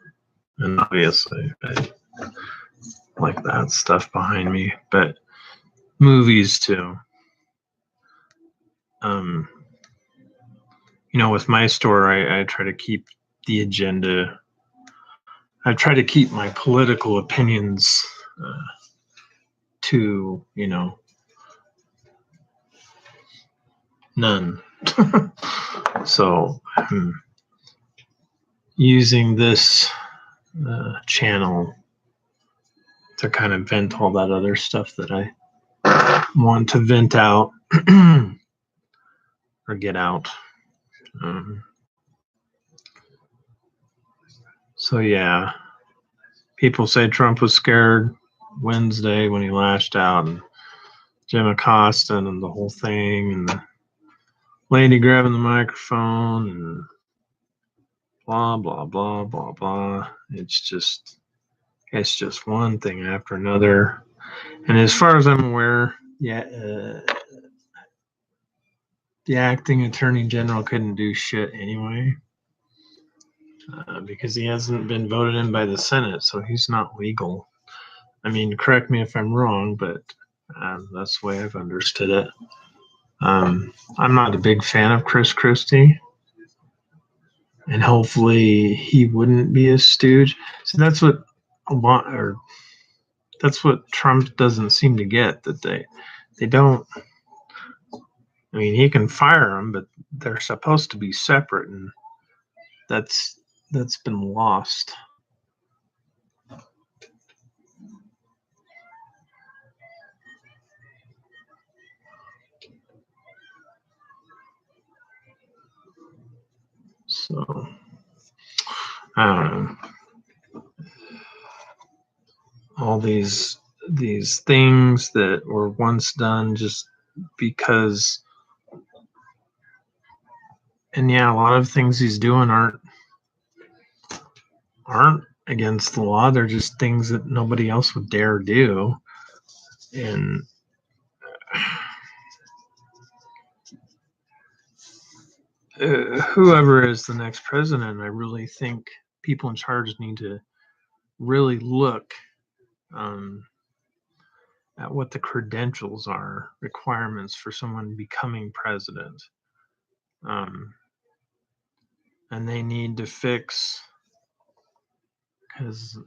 Speaker 1: and obviously I like that stuff behind me, but movies too. With my store, I try to keep the agenda. I try to keep my political opinions to, none. So I'm using this channel to kind of vent all that other stuff that I want to vent out or get out. So yeah, people say Trump was scared Wednesday when he lashed out, and Jim Acosta and the whole thing, and the lady grabbing the microphone, and blah blah blah blah blah. It's just one thing after another. And as far as I'm aware, the acting attorney general couldn't do shit anyway, because he hasn't been voted in by the Senate, so he's not legal. I mean, correct me if I'm wrong, but that's the way I've understood it. I'm not a big fan of Chris Christie, and hopefully he wouldn't be a stooge. So that's what Trump doesn't seem to get, that they don't. I mean, he can fire them, but they're supposed to be separate, and that's been lost. So I don't know. All these things that were once done just because, and yeah, a lot of things he's doing aren't against the law. They're just things that nobody else would dare do. And whoever is the next president, I really think people in charge need to really look at what the credentials are, requirements for someone becoming president. And they need to fix, because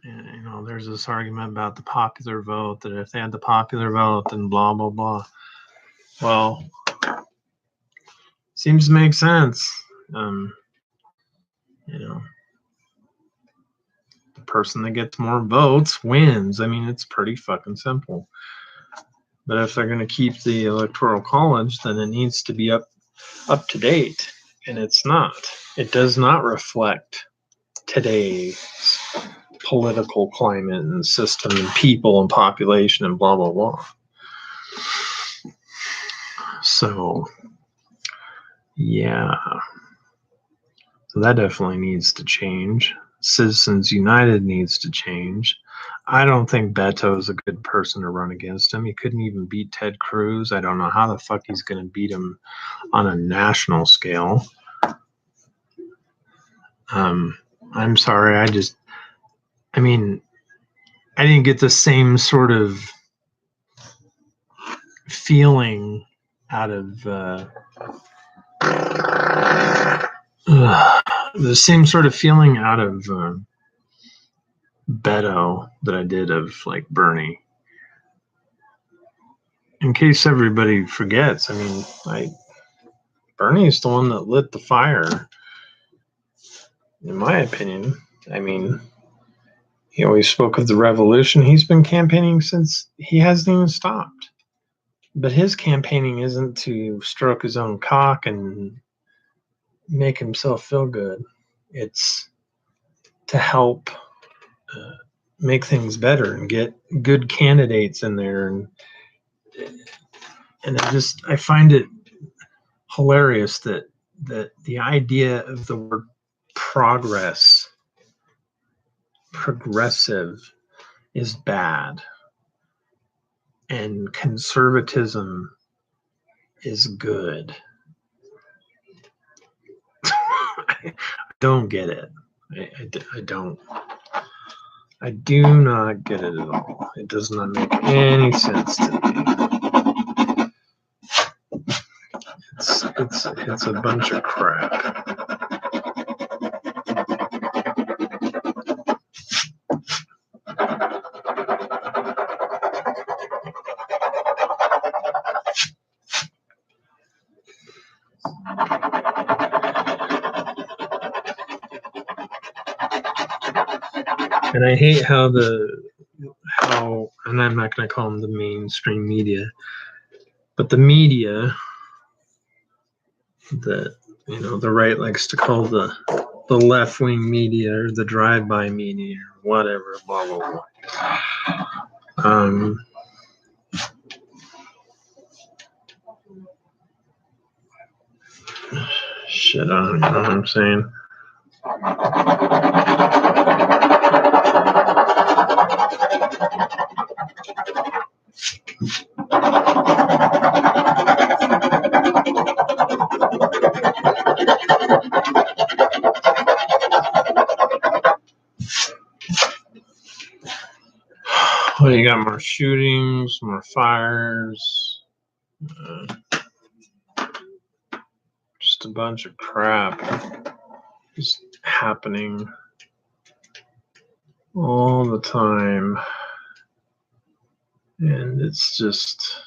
Speaker 1: there's this argument about the popular vote, that if they had the popular vote, then blah blah blah. Well, seems to make sense. The person that gets more votes wins. I mean, it's pretty fucking simple. But if they're going to keep the electoral college, then it needs to be up to date, and it's not. It does not reflect today's political climate and system and people and population and blah blah blah. So yeah, so that definitely needs to change. Citizens United needs to change. I don't think Beto is a good person to run against him. He couldn't even beat Ted Cruz. I don't know how the fuck he's going to beat him on a national scale. I'm sorry. I didn't get the same sort of feeling out of the same sort of feeling out of Beto that I did of like Bernie. In case everybody forgets, Bernie's the one that lit the fire, in my opinion. He always spoke of the revolution. He's been campaigning since he hasn't even stopped. But his campaigning isn't to stroke his own cock and make himself feel good. It's to help make things better and get good candidates in there. And I find it hilarious that the idea of the word progressive is bad, and conservatism is good. I don't get it. I don't. I do not get it at all. It does not make any sense to me. It's a bunch of crap. And I hate how, and I'm not going to call them the mainstream media, but the media that, the right likes to call the left-wing media or the drive-by media or whatever, blah, blah, blah. Shit, I don't know what I'm saying. Well, you got more shootings, more fires, just a bunch of crap just happening all the time. And it's just,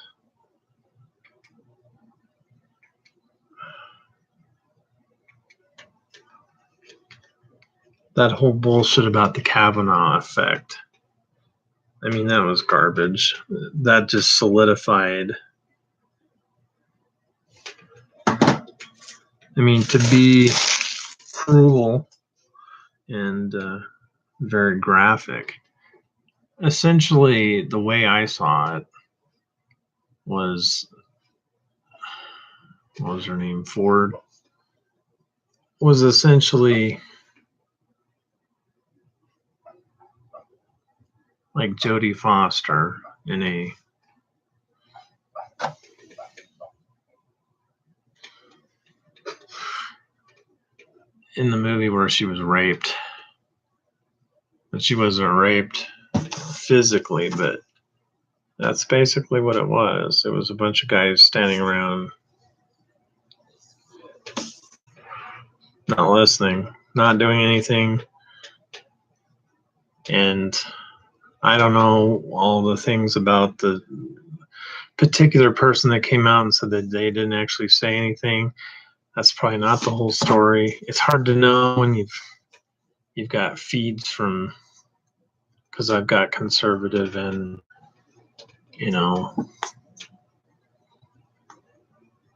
Speaker 1: that whole bullshit about the Kavanaugh effect. That was garbage. That just solidified. To be cruel and very graphic. Essentially, the way I saw it was, what was her name? Ford was essentially like Jodie Foster in the movie where she was raped. But she wasn't raped physically, but that's basically what it was. It was a bunch of guys standing around, not listening, not doing anything. And I don't know all the things about the particular person that came out and said that they didn't actually say anything. That's probably not the whole story. It's hard to know when you've got feeds from, because I've got conservative and,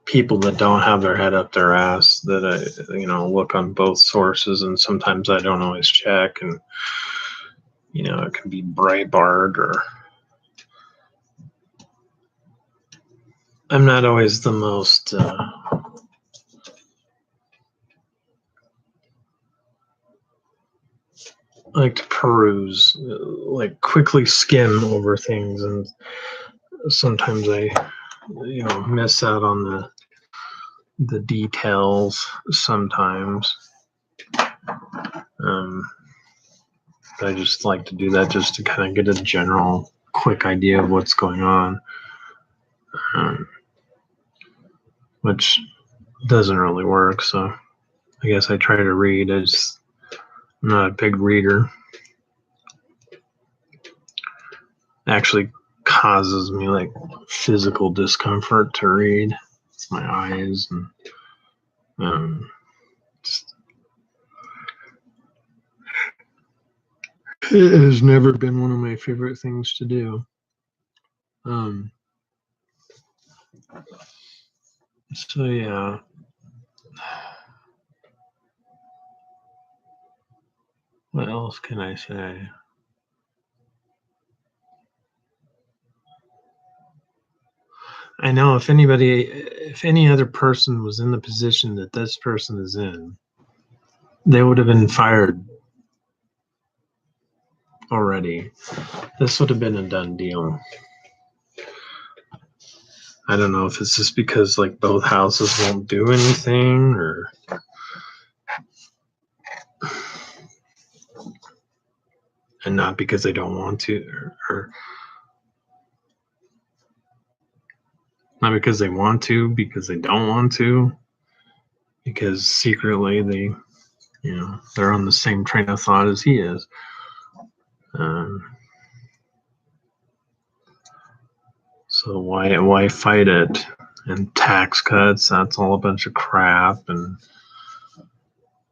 Speaker 1: people that don't have their head up their ass that I look on both sources, and sometimes I don't always check, and it can be Breitbart, or I'm not always the most like to peruse, like quickly skim over things, and sometimes I miss out on the details sometimes. I just like to do that just to kind of get a general quick idea of what's going on, which doesn't really work. So I guess I try to read. I'm not a big reader. It actually causes me like physical discomfort to read. It's my eyes, and it has never been one of my favorite things to do. So yeah. What else can I say? I know if any other person was in the position that this person is in, they would have been fired already. This would have been a done deal. I don't know if it's just because like both houses won't do anything, or and not because they don't want to, or not because they want to, because they don't want to, because secretly they, they're on the same train of thought as he is. So why fight it? And tax cuts, that's all a bunch of crap, and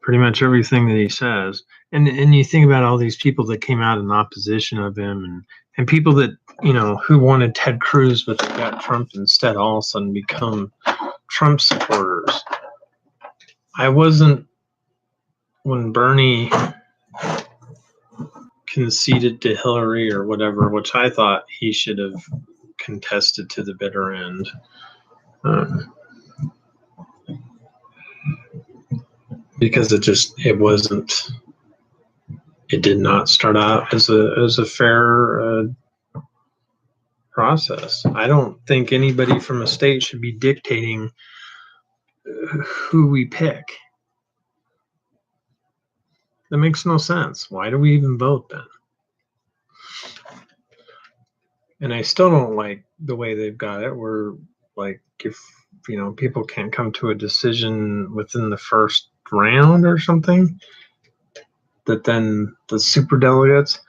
Speaker 1: pretty much everything that he says. And you think about all these people that came out in opposition of him, and people that, who wanted Ted Cruz, but they got Trump instead, all of a sudden become Trump supporters. I wasn't, when Bernie conceded to Hillary or whatever, which I thought he should have contested to the bitter end. Because it did not start out as a fair process. I don't think anybody from a state should be dictating who we pick. That makes no sense. Why do we even vote then? And I still don't like the way they've got it, where like if people can't come to a decision within the first round or something, that then the superdelegates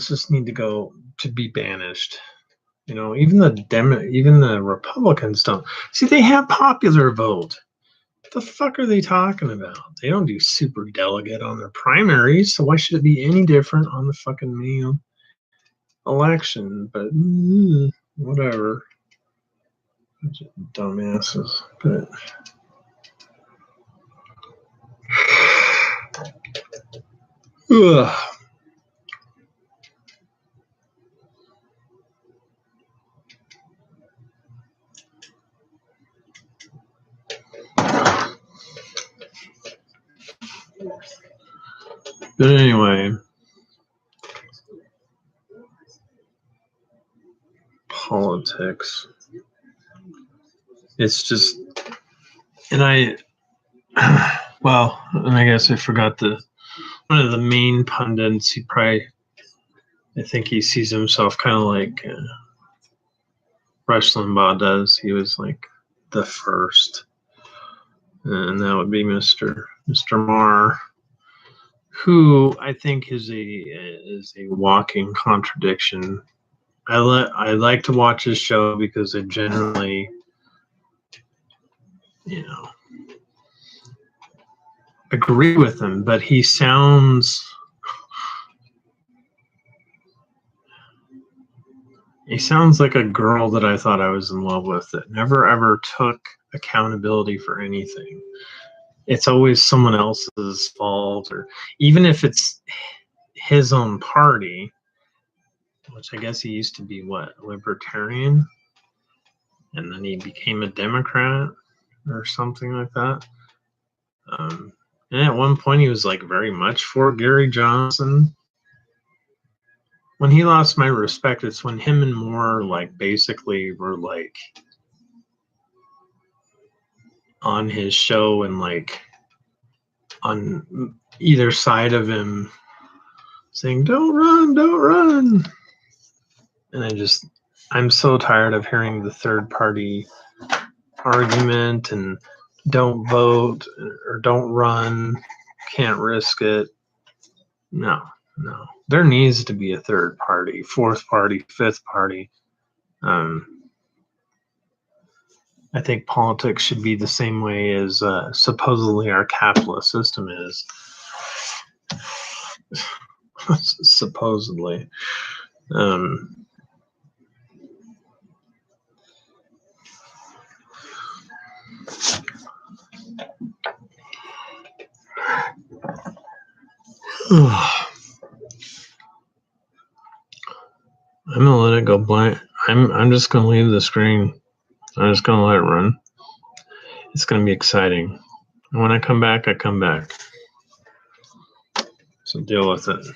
Speaker 1: just need to be banished. Even the Republicans don't see, they have popular vote. What the fuck are they talking about? They don't do super delegate on their primaries, so why should it be any different on the fucking main election? But whatever. Dumbasses. But Ugh. But anyway, politics. It's just, and well, and I guess I forgot one of the main pundits. I think he sees himself kind of like Rush Limbaugh does. He was like the first, and that would be Mr. Marr, who I think is a walking contradiction. I like to watch his show because it generally, agree with him, but he sounds like a girl that I thought I was in love with that never ever took accountability for anything. It's always someone else's fault, or even if it's his own party, which I guess he used to be libertarian, and then he became a Democrat or something like that. And at one point he was like very much for Gary Johnson. When he lost my respect, it's when him and Moore like basically were like on his show and like on either side of him saying, don't run. And I'm so tired of hearing the third party argument and don't vote or don't run, can't risk it. No. There needs to be a third party, fourth party, fifth party. I think politics should be the same way as supposedly our capitalist system is. Supposedly. I'm gonna let it go blank. I'm just gonna leave the screen. I'm just gonna let it run. It's gonna be exciting. And when I come back, I come back. So deal with it.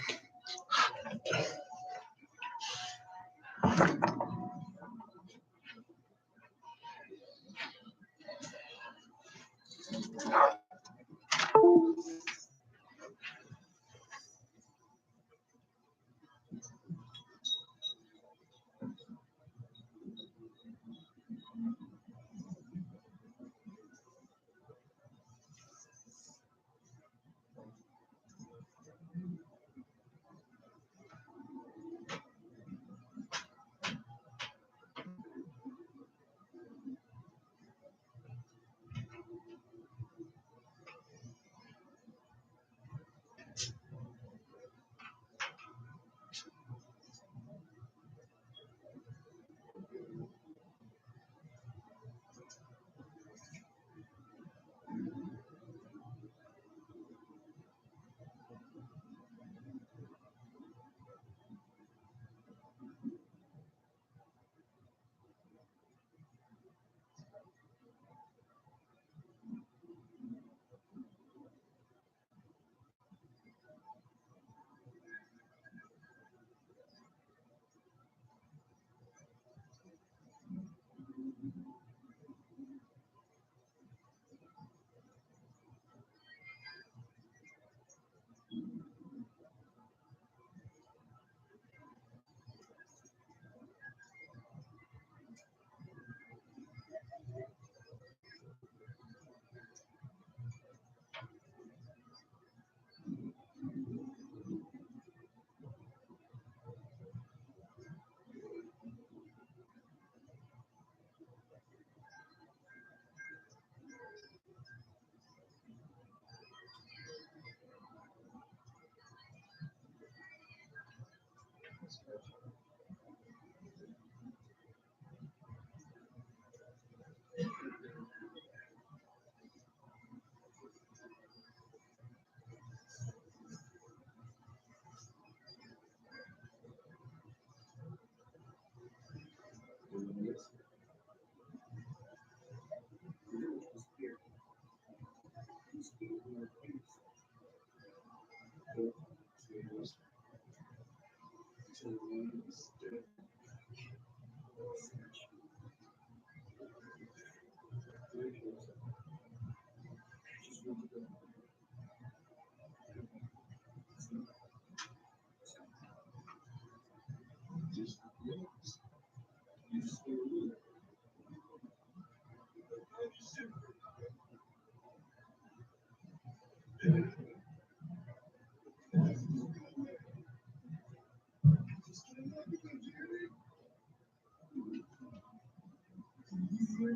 Speaker 1: All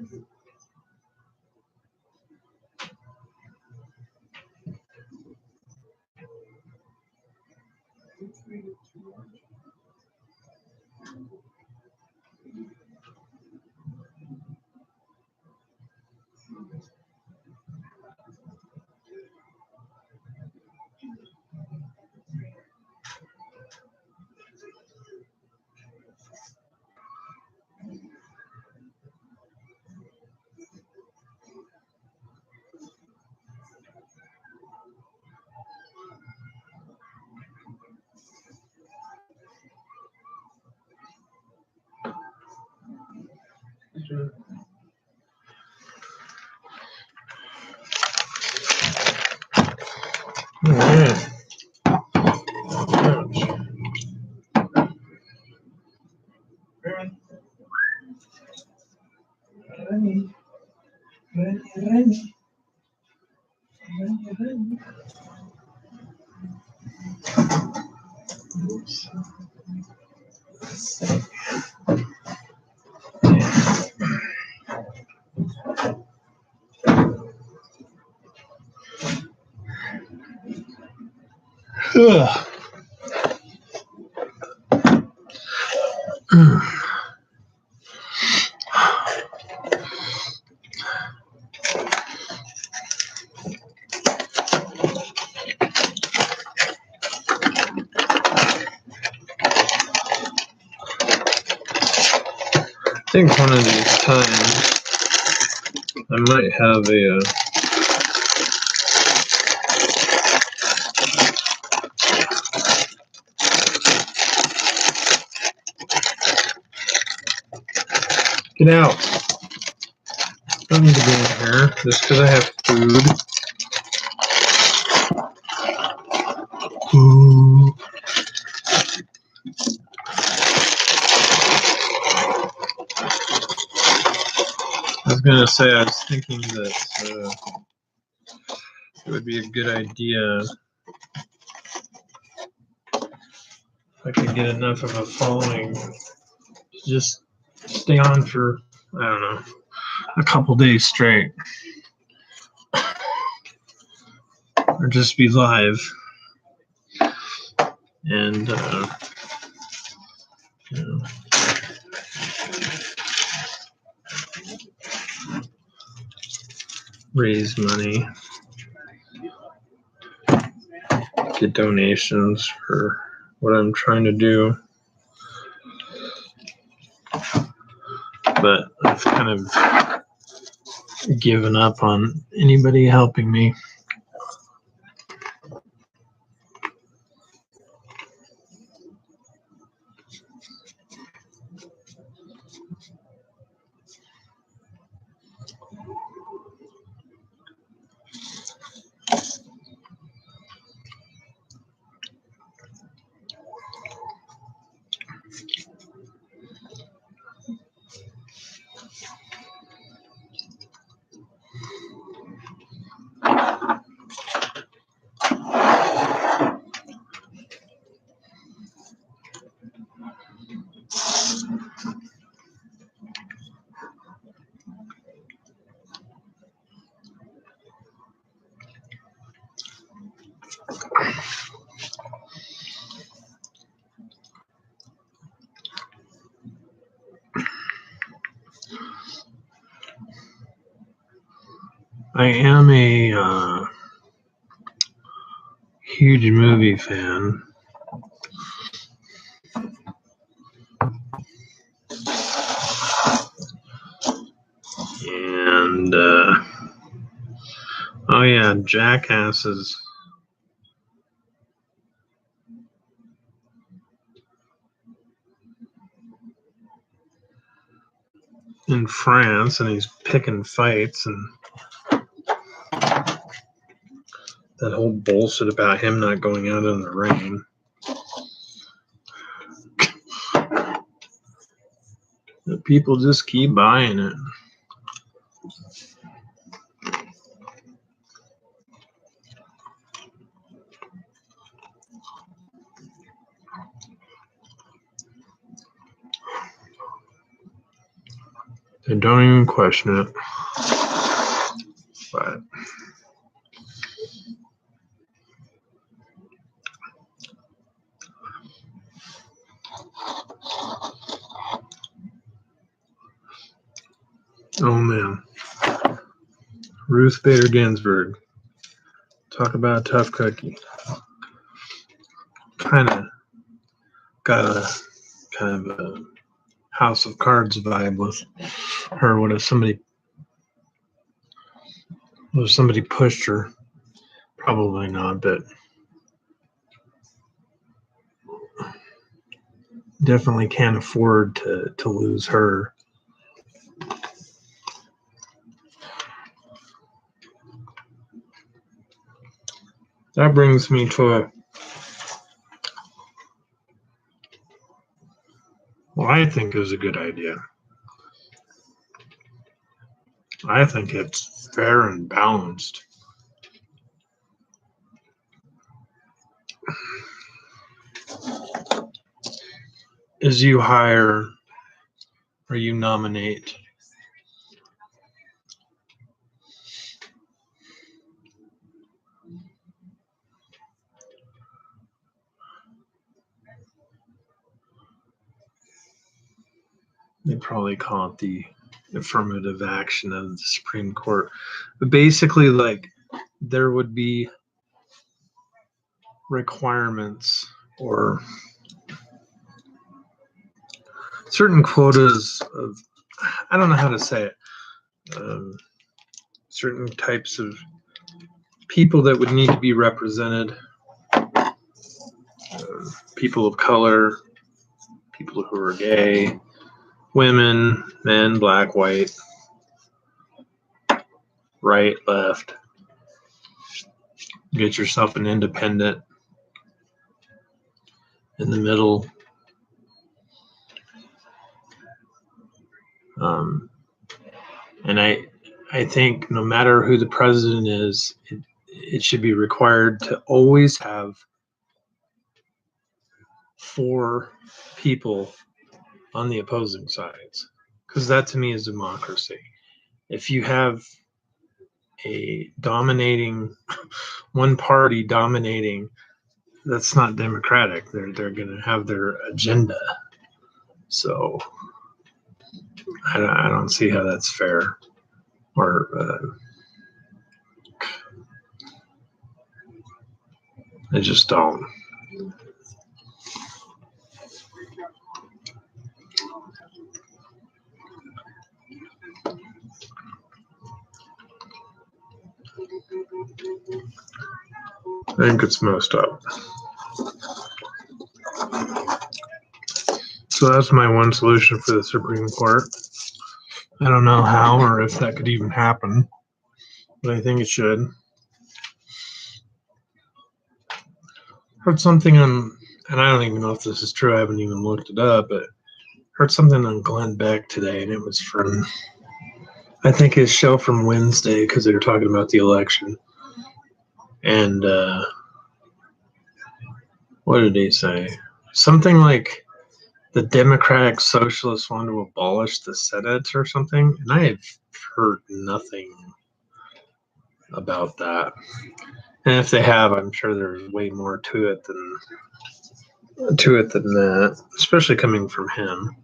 Speaker 1: right. Ugh. I think one of these times I might have a get out. Don't need to be in here just because I have food. Ooh. I was gonna say I was thinking that it would be a good idea if I could get enough of a following to just stay on for, I don't know, a couple days straight. Or just be live. And, you know, raise money, get donations for what I'm trying to do. But I've kind of given up on anybody helping me. I am a huge movie fan. And, oh yeah, Jackasses. In France, and he's picking fights, and that whole bullshit about him not going out in the rain. The people just keep buying it. And don't even question it. But oh man, Ruth Bader Ginsburg. Talk about a tough cookie. Kind of got a House of Cards vibe with her. What if somebody pushed her? Probably not, but definitely can't afford to lose her. That brings me to what I think is a good idea. I think it's fair and balanced. Is you hire or you nominate they probably call it the affirmative action of the Supreme Court. But basically, like, there would be requirements or certain quotas of, I don't know how to say it, certain types of people that would need to be represented, people of color, people who are gay, women, men, black, white, right, left. Get yourself an independent in the middle. And I think no matter who the president is, it should be required to always have 4 people on the opposing sides, because that to me is democracy. If you have a dominating one party dominating, that's not democratic. They're going to have their agenda. So I don't see how that's fair, or I just don't. I think it's messed up. So that's my one solution for the Supreme Court. I don't know how or if that could even happen, but I think it should. Heard something on, and I don't even know if this is true, I haven't even looked it up, but heard something on Glenn Beck today, and it was from, I think, his show from Wednesday, because they were talking about the election. And what did he say? Something like the Democratic Socialists want to abolish the Senate or something, and I have heard nothing about that. And if they have, I'm sure there's way more to it than that, especially coming from him.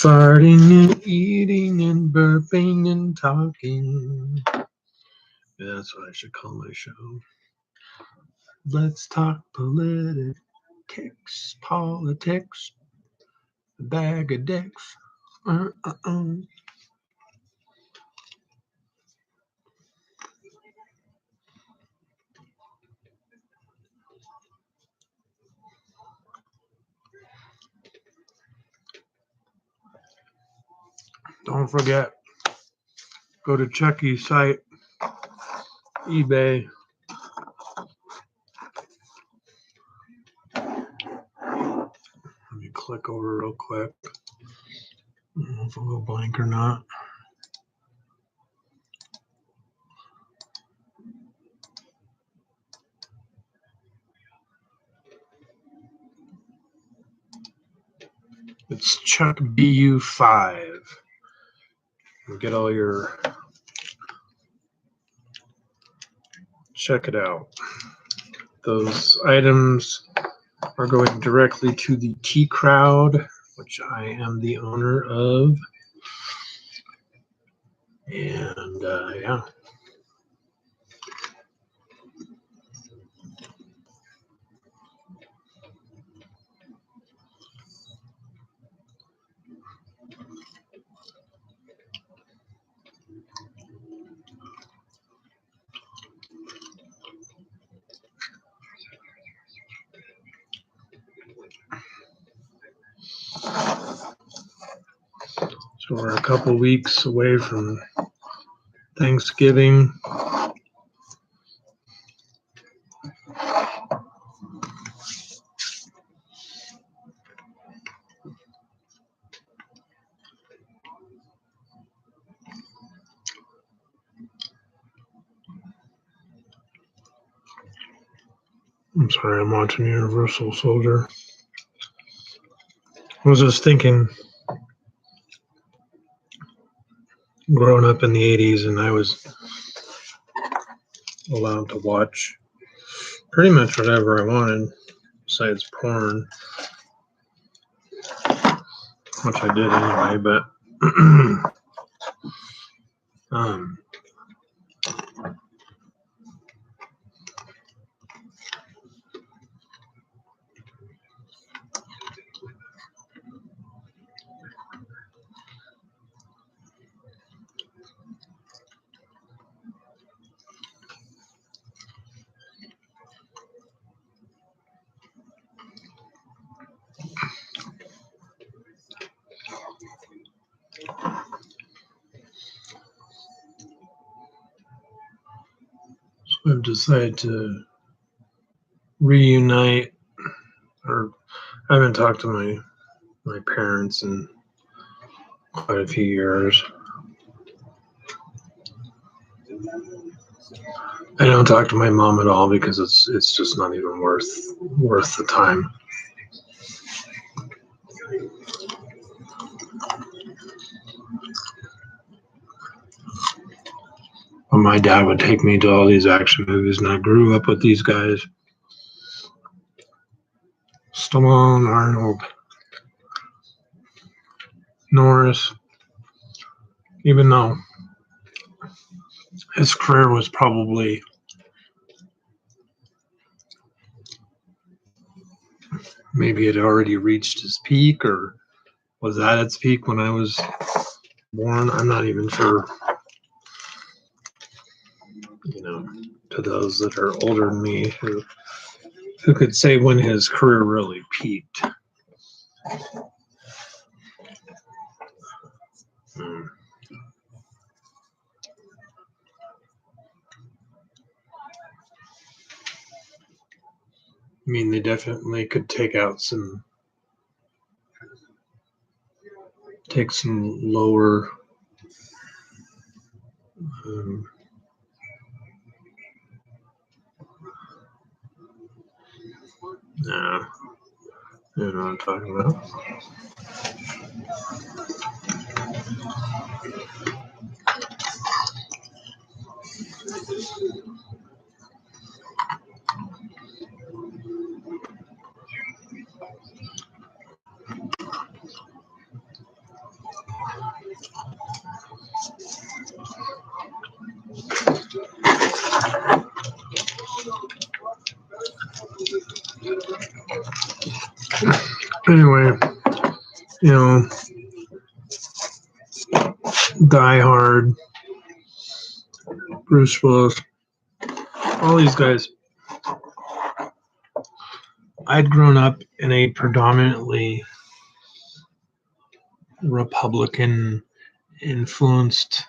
Speaker 1: Farting and eating and burping and talking. Yeah, that's what I should call my show. Let's talk politics, a bag of dicks. Don't forget, go to Chucky's site, eBay. Let me click over real quick. I don't know if it'll go blank or not. It's Chuck BU5. You'll get all your. Check it out. Those items are going directly to the Tea Crowd, which I am the owner of. And yeah. So we're a couple weeks away from Thanksgiving. I'm sorry, I'm watching Universal Soldier. I was just thinking, growing up in the 80s, and I was allowed to watch pretty much whatever I wanted, besides porn, which I did anyway, but so I've decided to reunite, or I haven't talked to my parents in quite a few years. I don't talk to my mom at all because it's just not even worth the time. But my dad would take me to all these action movies, and I grew up with these guys. Stallone, Arnold, Norris, even though his career was probably maybe it had already reached his peak, or was at its peak when I was born. I'm not even sure. You know, to those that are older than me who could say when his career really peaked. I mean, they definitely could take some lower nah, you know what I'm talking about. Anyway, you know, Die Hard, Bruce Willis, all these guys. I'd grown up in a predominantly Republican influenced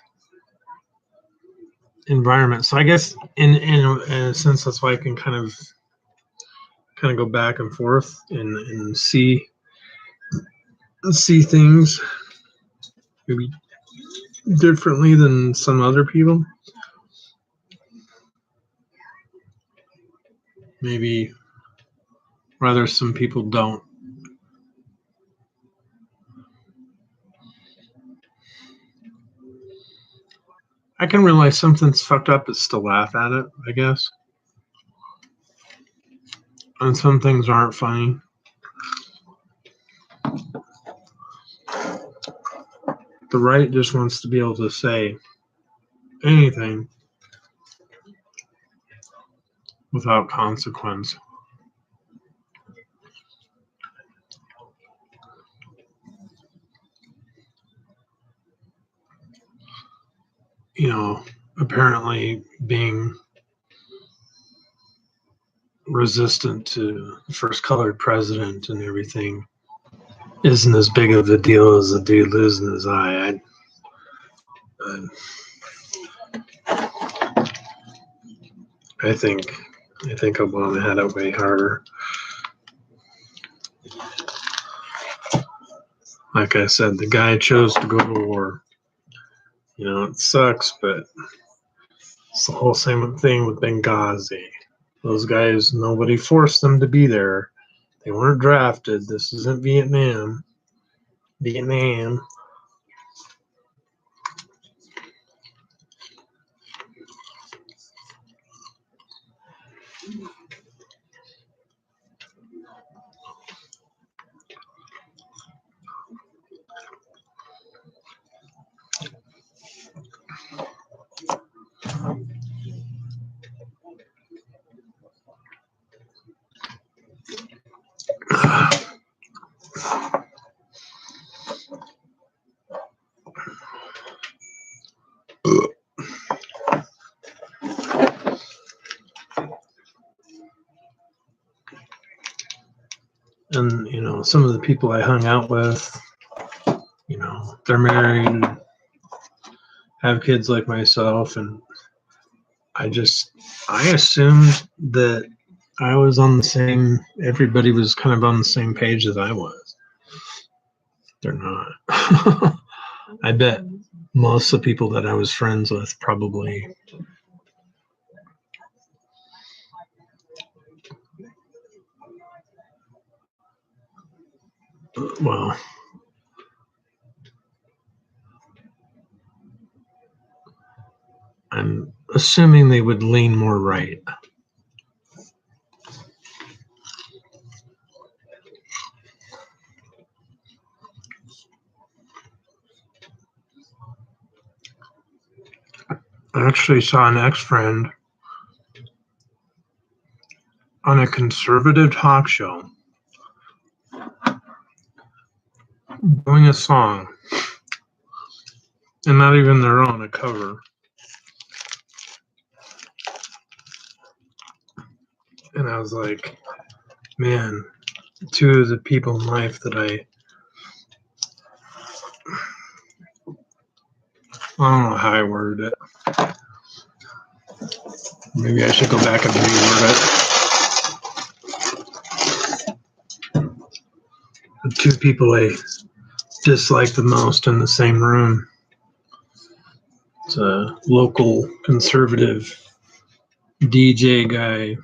Speaker 1: environment. So I guess in a sense that's why I can kind of go back and forth and see things maybe differently than some other people. Maybe rather some people don't. I can realize something's fucked up but still laugh at it, I guess. And some things aren't funny. The right just wants to be able to say anything without consequence. You know, apparently being resistant to the first colored president and everything isn't as big of a deal as the dude losing his eye. I think Obama had it way harder. Like I said, the guy chose to go to war. You know, it sucks, but it's the whole same thing with Benghazi. Those guys, nobody forced them to be there. They weren't drafted. This isn't Vietnam. And, you know, some of the people I hung out with, you know, they're married, have kids like myself, and I assumed that I was on the same, everybody was kind of on the same page as I was. They're not. I bet most of the people that I was friends with probably well, I'm assuming they would lean more right. I actually saw an ex-friend on a conservative talk show doing a song, and not even their own, a cover. And I was like, man, two of the people in life that I don't know how I worded it. Maybe I should go back and reword it. The two people I dislike the most in the same room. It's a local conservative DJ guy,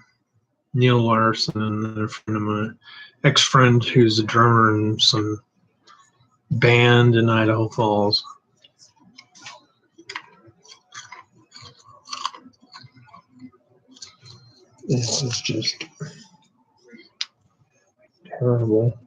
Speaker 1: Neil Larson, and another friend of mine, ex-friend who's a drummer in some band in Idaho Falls. This is just terrible.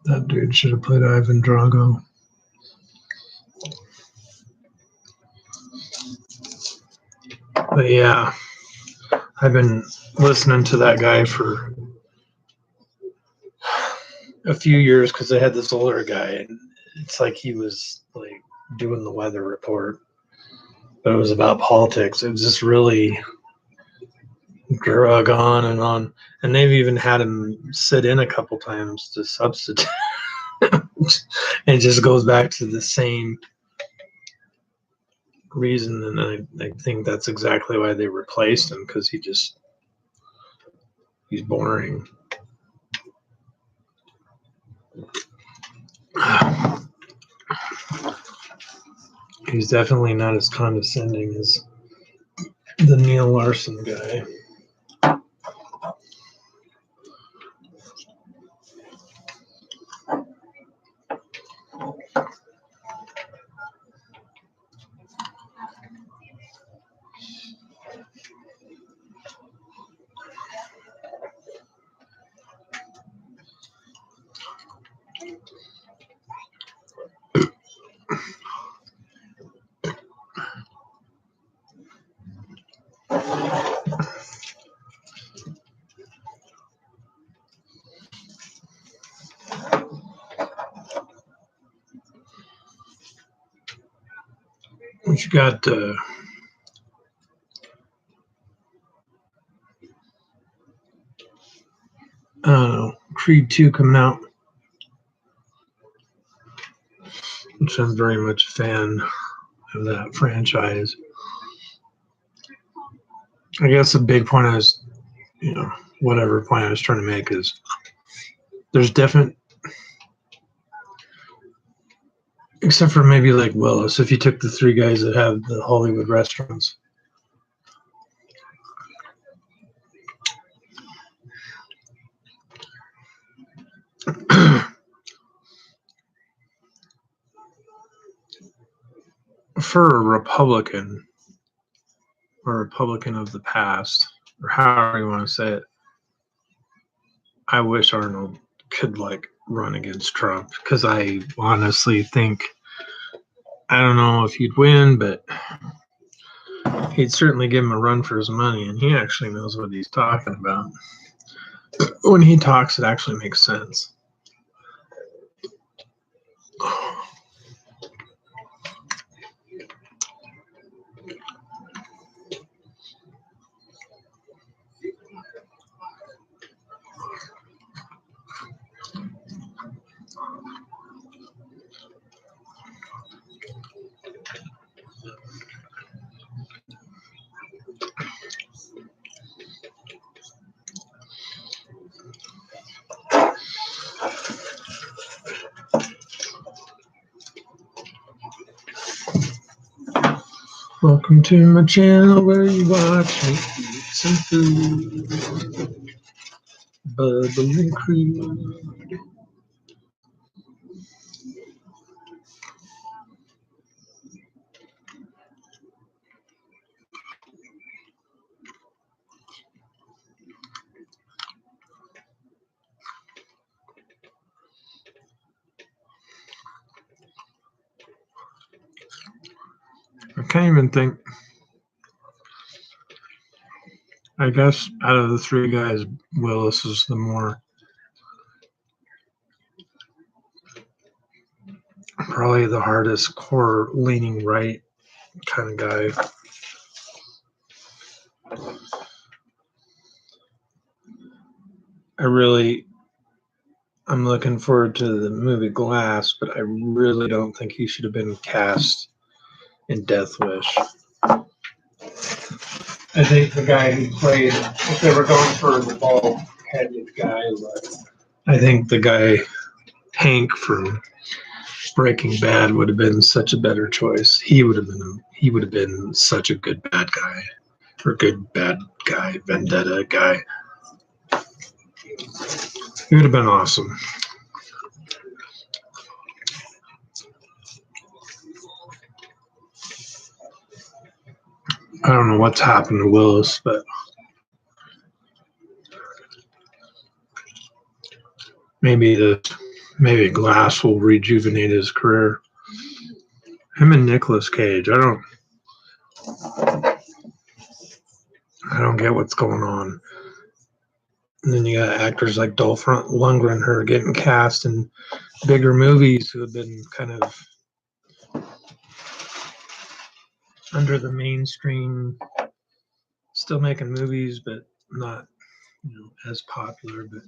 Speaker 1: That dude should have played Ivan Drago. But yeah, I've been listening to that guy for a few years because they had this older guy, and it's like he was like doing the weather report, but it was about politics. It was just really drug on, and they've even had him sit in a couple times to substitute. And it just goes back to the same reason, and I think that's exactly why they replaced him, because he's boring. He's definitely not as condescending as the Neil Larson guy. What you got? I don't know, Creed 2 coming out, which I'm very much a fan of that franchise. I guess the big point I was, whatever point I was trying to make is there's definite, except for maybe like Willis, if you took the three guys that have the Hollywood restaurants. For a Republican, or Republican of the past, or however you want to say it, I wish Arnold could like run against Trump, because I honestly think, I don't know if he'd win, but he'd certainly give him a run for his money, and he actually knows what he's talking about. When he talks, it actually makes sense. Welcome to my channel where you watch me eat some food. Bubbling cream. I can't even think. I guess out of the three guys, Willis is the more, probably the hardest core leaning right kind of guy. I'm looking forward to the movie Glass, but I really don't think he should have been cast in Death Wish. I think the guy who played, if they were going for the bald-headed guy, I think the guy Hank from Breaking Bad would have been such a better choice. He would have been such a good bad guy, or good bad guy, vendetta guy. He would have been awesome. I don't know what's happened to Willis, but maybe Glass will rejuvenate his career. Him and Nicolas Cage. I don't get what's going on. And then you got actors like Dolph Lundgren who are getting cast in bigger movies who have been kind of under the mainstream, still making movies, but not, as popular. But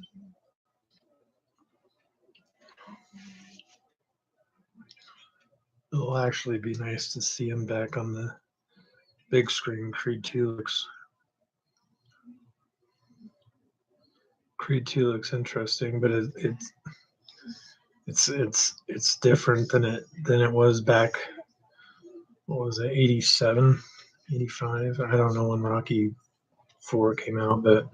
Speaker 1: it'll actually be nice to see him back on the big screen. Creed 2 looks interesting, but it's different than it was back. What was it, 87, 85? I don't know when Rocky 4 came out, but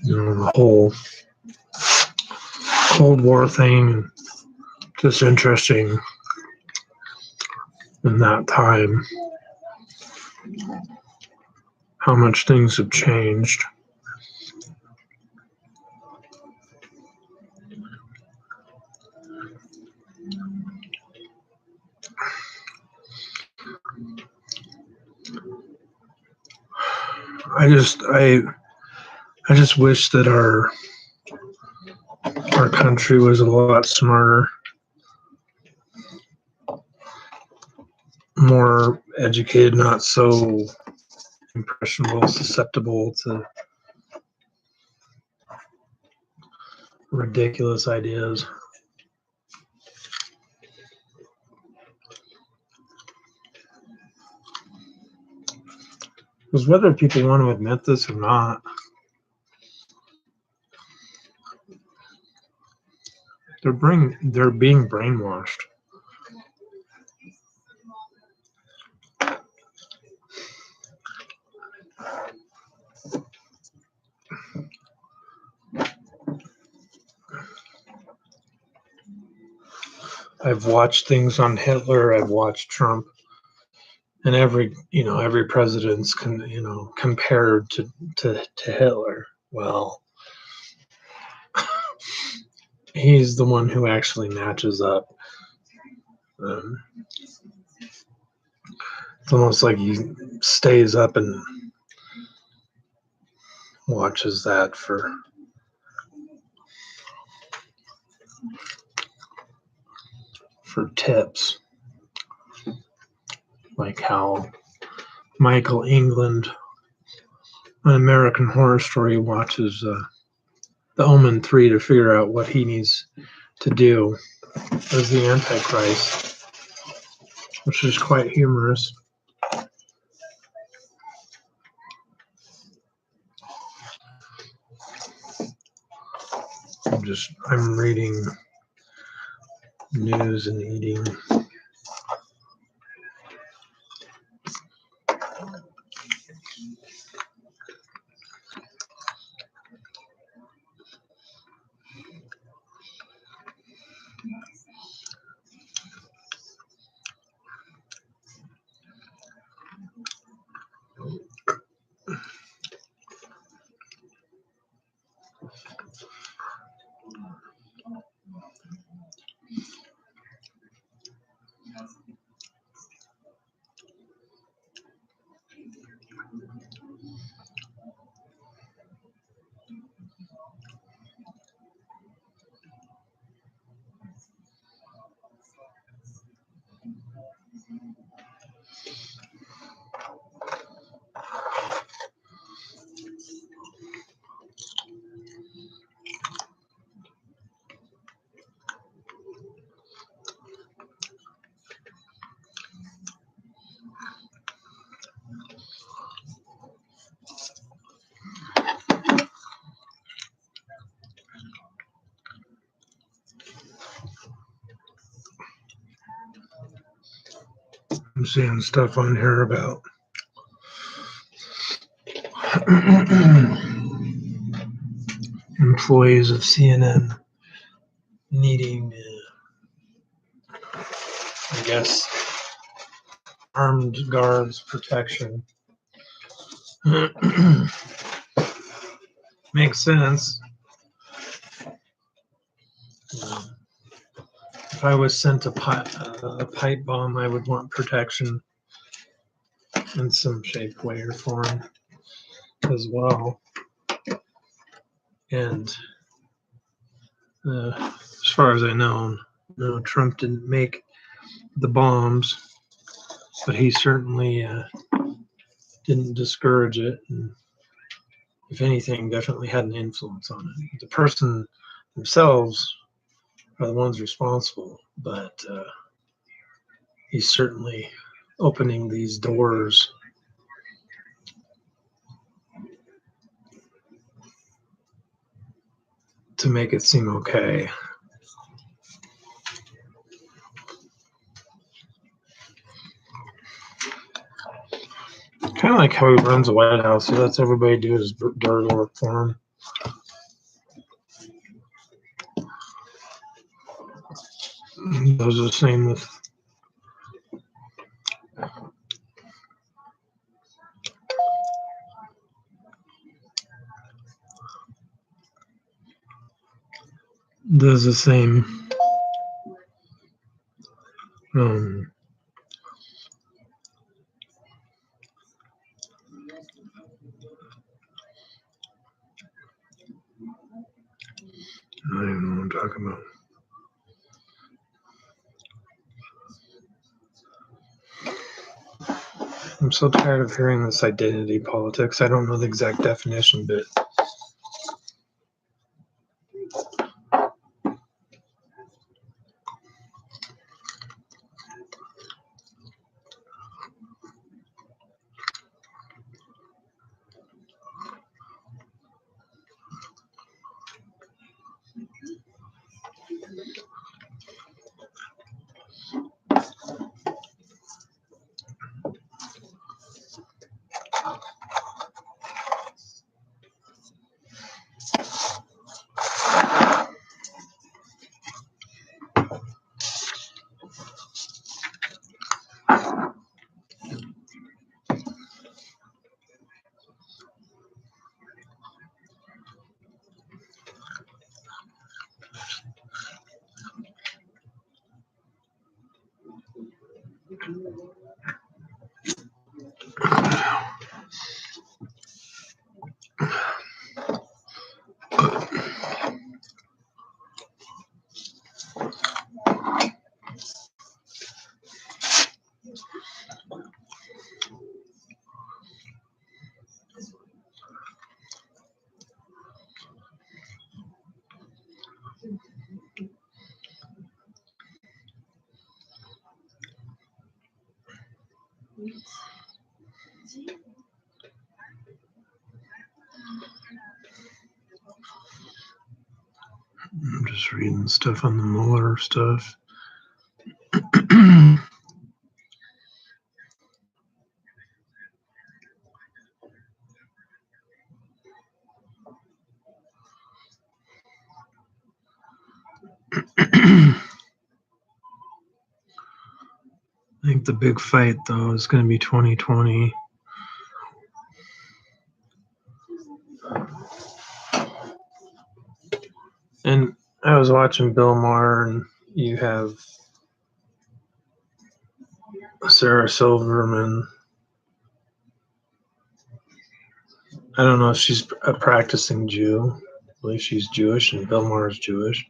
Speaker 1: the whole Cold War thing, just interesting in that time, how much things have changed. I just wish that our country was a lot smarter, more educated, not so impressionable, susceptible to ridiculous ideas. Because whether people want to admit this or not, they're being brainwashed. I've watched things on Hitler. I've watched Trump, and every president's compared to Hitler. Well, he's the one who actually matches up. It's almost like he stays up and watches that for tips, like how Michael England, an American Horror Story, watches The Omen 3 to figure out what he needs to do as the Antichrist, which is quite humorous. I'm reading news and eating. I'm seeing stuff on here about employees of CNN needing, I guess, armed guards protection. Makes sense. If I was sent a pipe bomb, I would want protection in some shape, way, or form as well. And as far as I know, no, Trump didn't make the bombs, but he certainly didn't discourage it, and if anything, definitely had an influence on it. The person themselves are the ones responsible, but he's certainly opening these doors to make it seem okay. Kind of like how he runs the White House. He lets everybody do his dirty work for him. He does the same with does the same. I don't even know what I'm talking about. I'm so tired of hearing this identity politics. I don't know the exact definition, but I'm just reading stuff on the Mueller stuff. I think the big fight, though, is going to be 2020. And I was watching Bill Maher, and you have Sarah Silverman. I don't know if she's a practicing Jew. I believe she's Jewish, and Bill Maher is Jewish.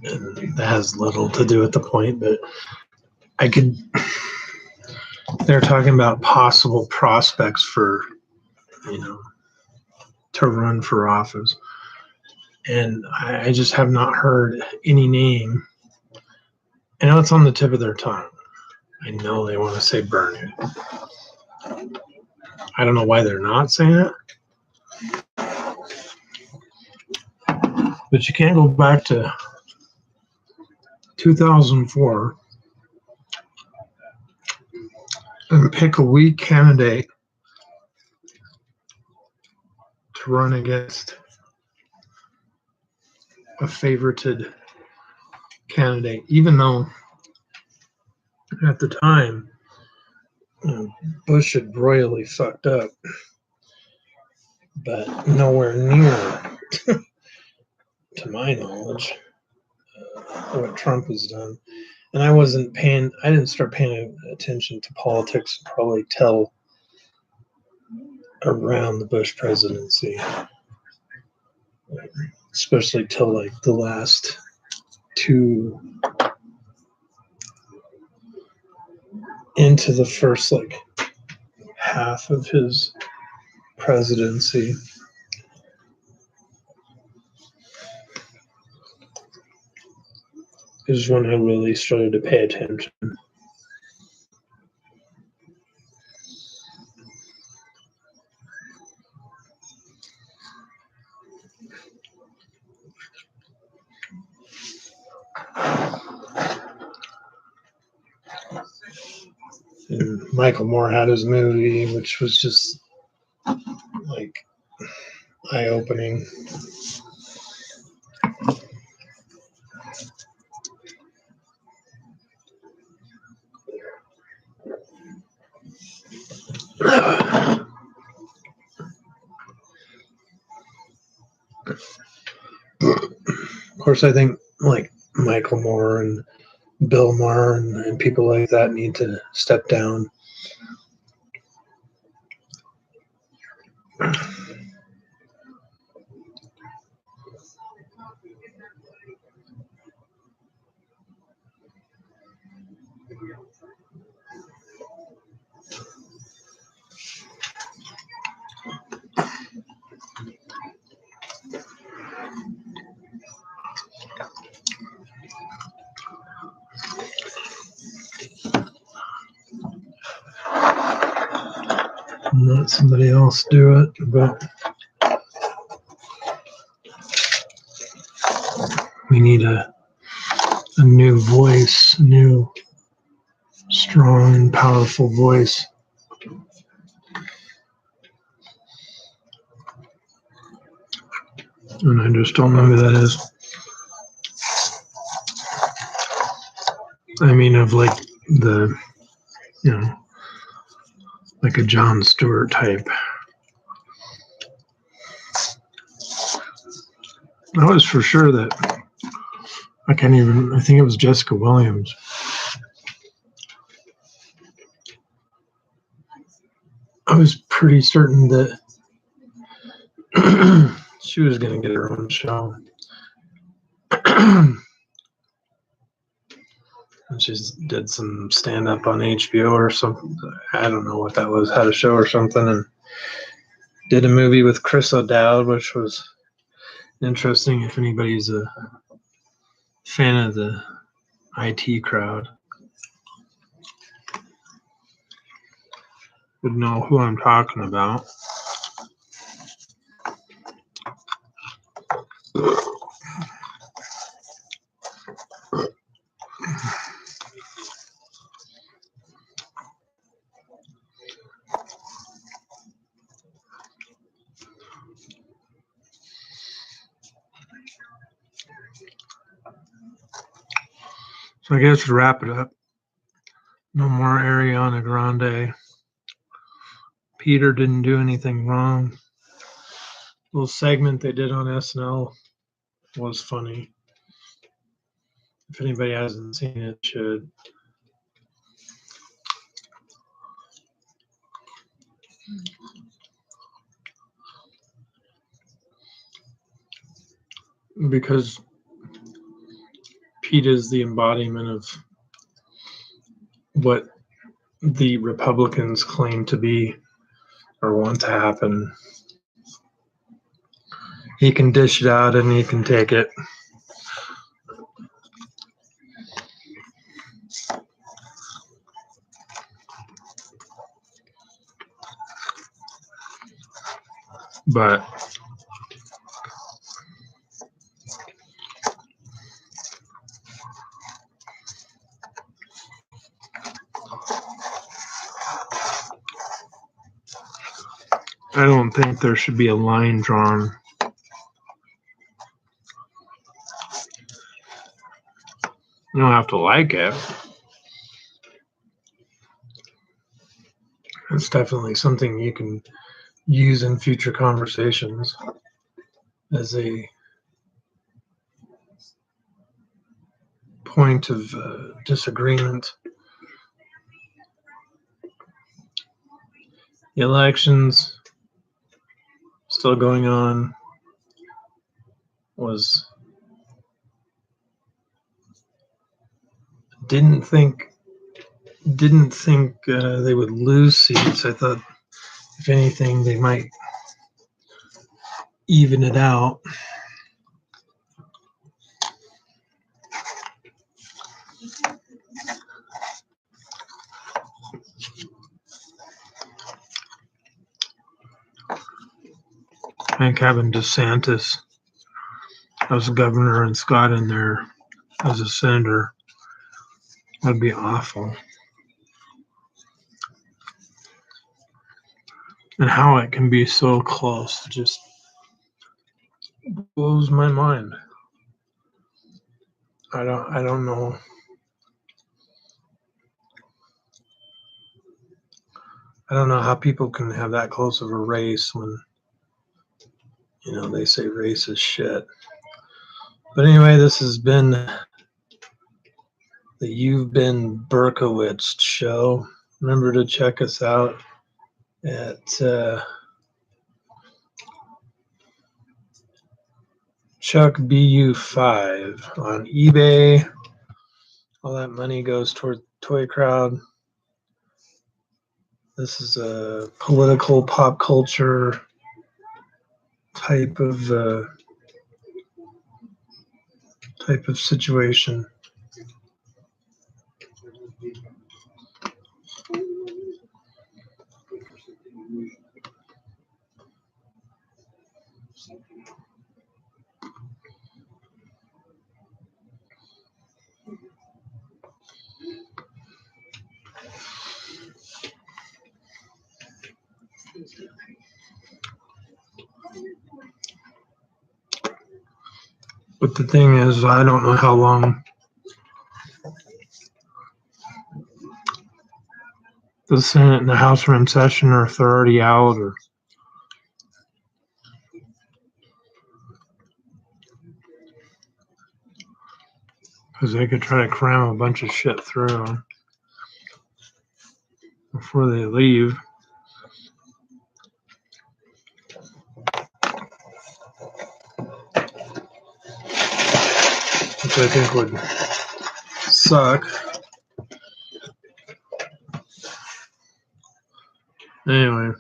Speaker 1: And that has little to do with the point, but they're talking about possible prospects for, to run for office. And I just have not heard any name. I know it's on the tip of their tongue. I know they want to say Bernie. I don't know why they're not saying it. But you can't go back to 2004 and pick a weak candidate to run against a favorited candidate, even though at the time Bush had royally fucked up. but nowhere near, to my knowledge, what Trump has done. And I didn't start paying attention to politics probably till around the Bush presidency, especially till like the last two, into the first like half of his presidency. Is when I really started to pay attention. And Michael Moore had his movie, which was just like eye-opening. Of course, I think like Michael Moore and Bill Maher and people like that need to step down. Let somebody else do it, but we need a new voice, a new strong and powerful voice. And I just don't know who that is. I mean, of like the, like a Jon Stewart type. I was for sure that I think it was Jessica Williams. I was pretty certain that she was going to get her own show. And she did some stand-up on HBO or something. I don't know what that was, had a show or something, and did a movie with Chris O'Dowd, which was interesting if anybody's a fan of the IT crowd. Would know who I'm talking about. So I guess to wrap it up, no more Ariana Grande. Peter didn't do anything wrong. Little segment they did on SNL was funny. If anybody hasn't seen it, should. Because Pete is the embodiment of what the Republicans claim to be or want to happen. He can dish it out and he can take it. But I don't think there should be a line drawn. You don't have to like it. It's definitely something you can use in future conversations as a point of disagreement. The elections still going on was didn't think they would lose seats. I thought if anything they might even it out. I think having DeSantis as governor and Scott in there as a senator would be awful. And how it can be so close just blows my mind. I don't know. I don't know how people can have that close of a race when, they say race is shit. But anyway, this has been the You've Been BURKAWITSED show. Remember to check us out at Chuck BU5 on eBay. All that money goes toward Toy Crowd. This is a political pop culture type of situation. But the thing is, I don't know how long the Senate and the House are in session, or if they're already out, or because they could try to cram a bunch of shit through before they leave. Which I think would suck. Anyway.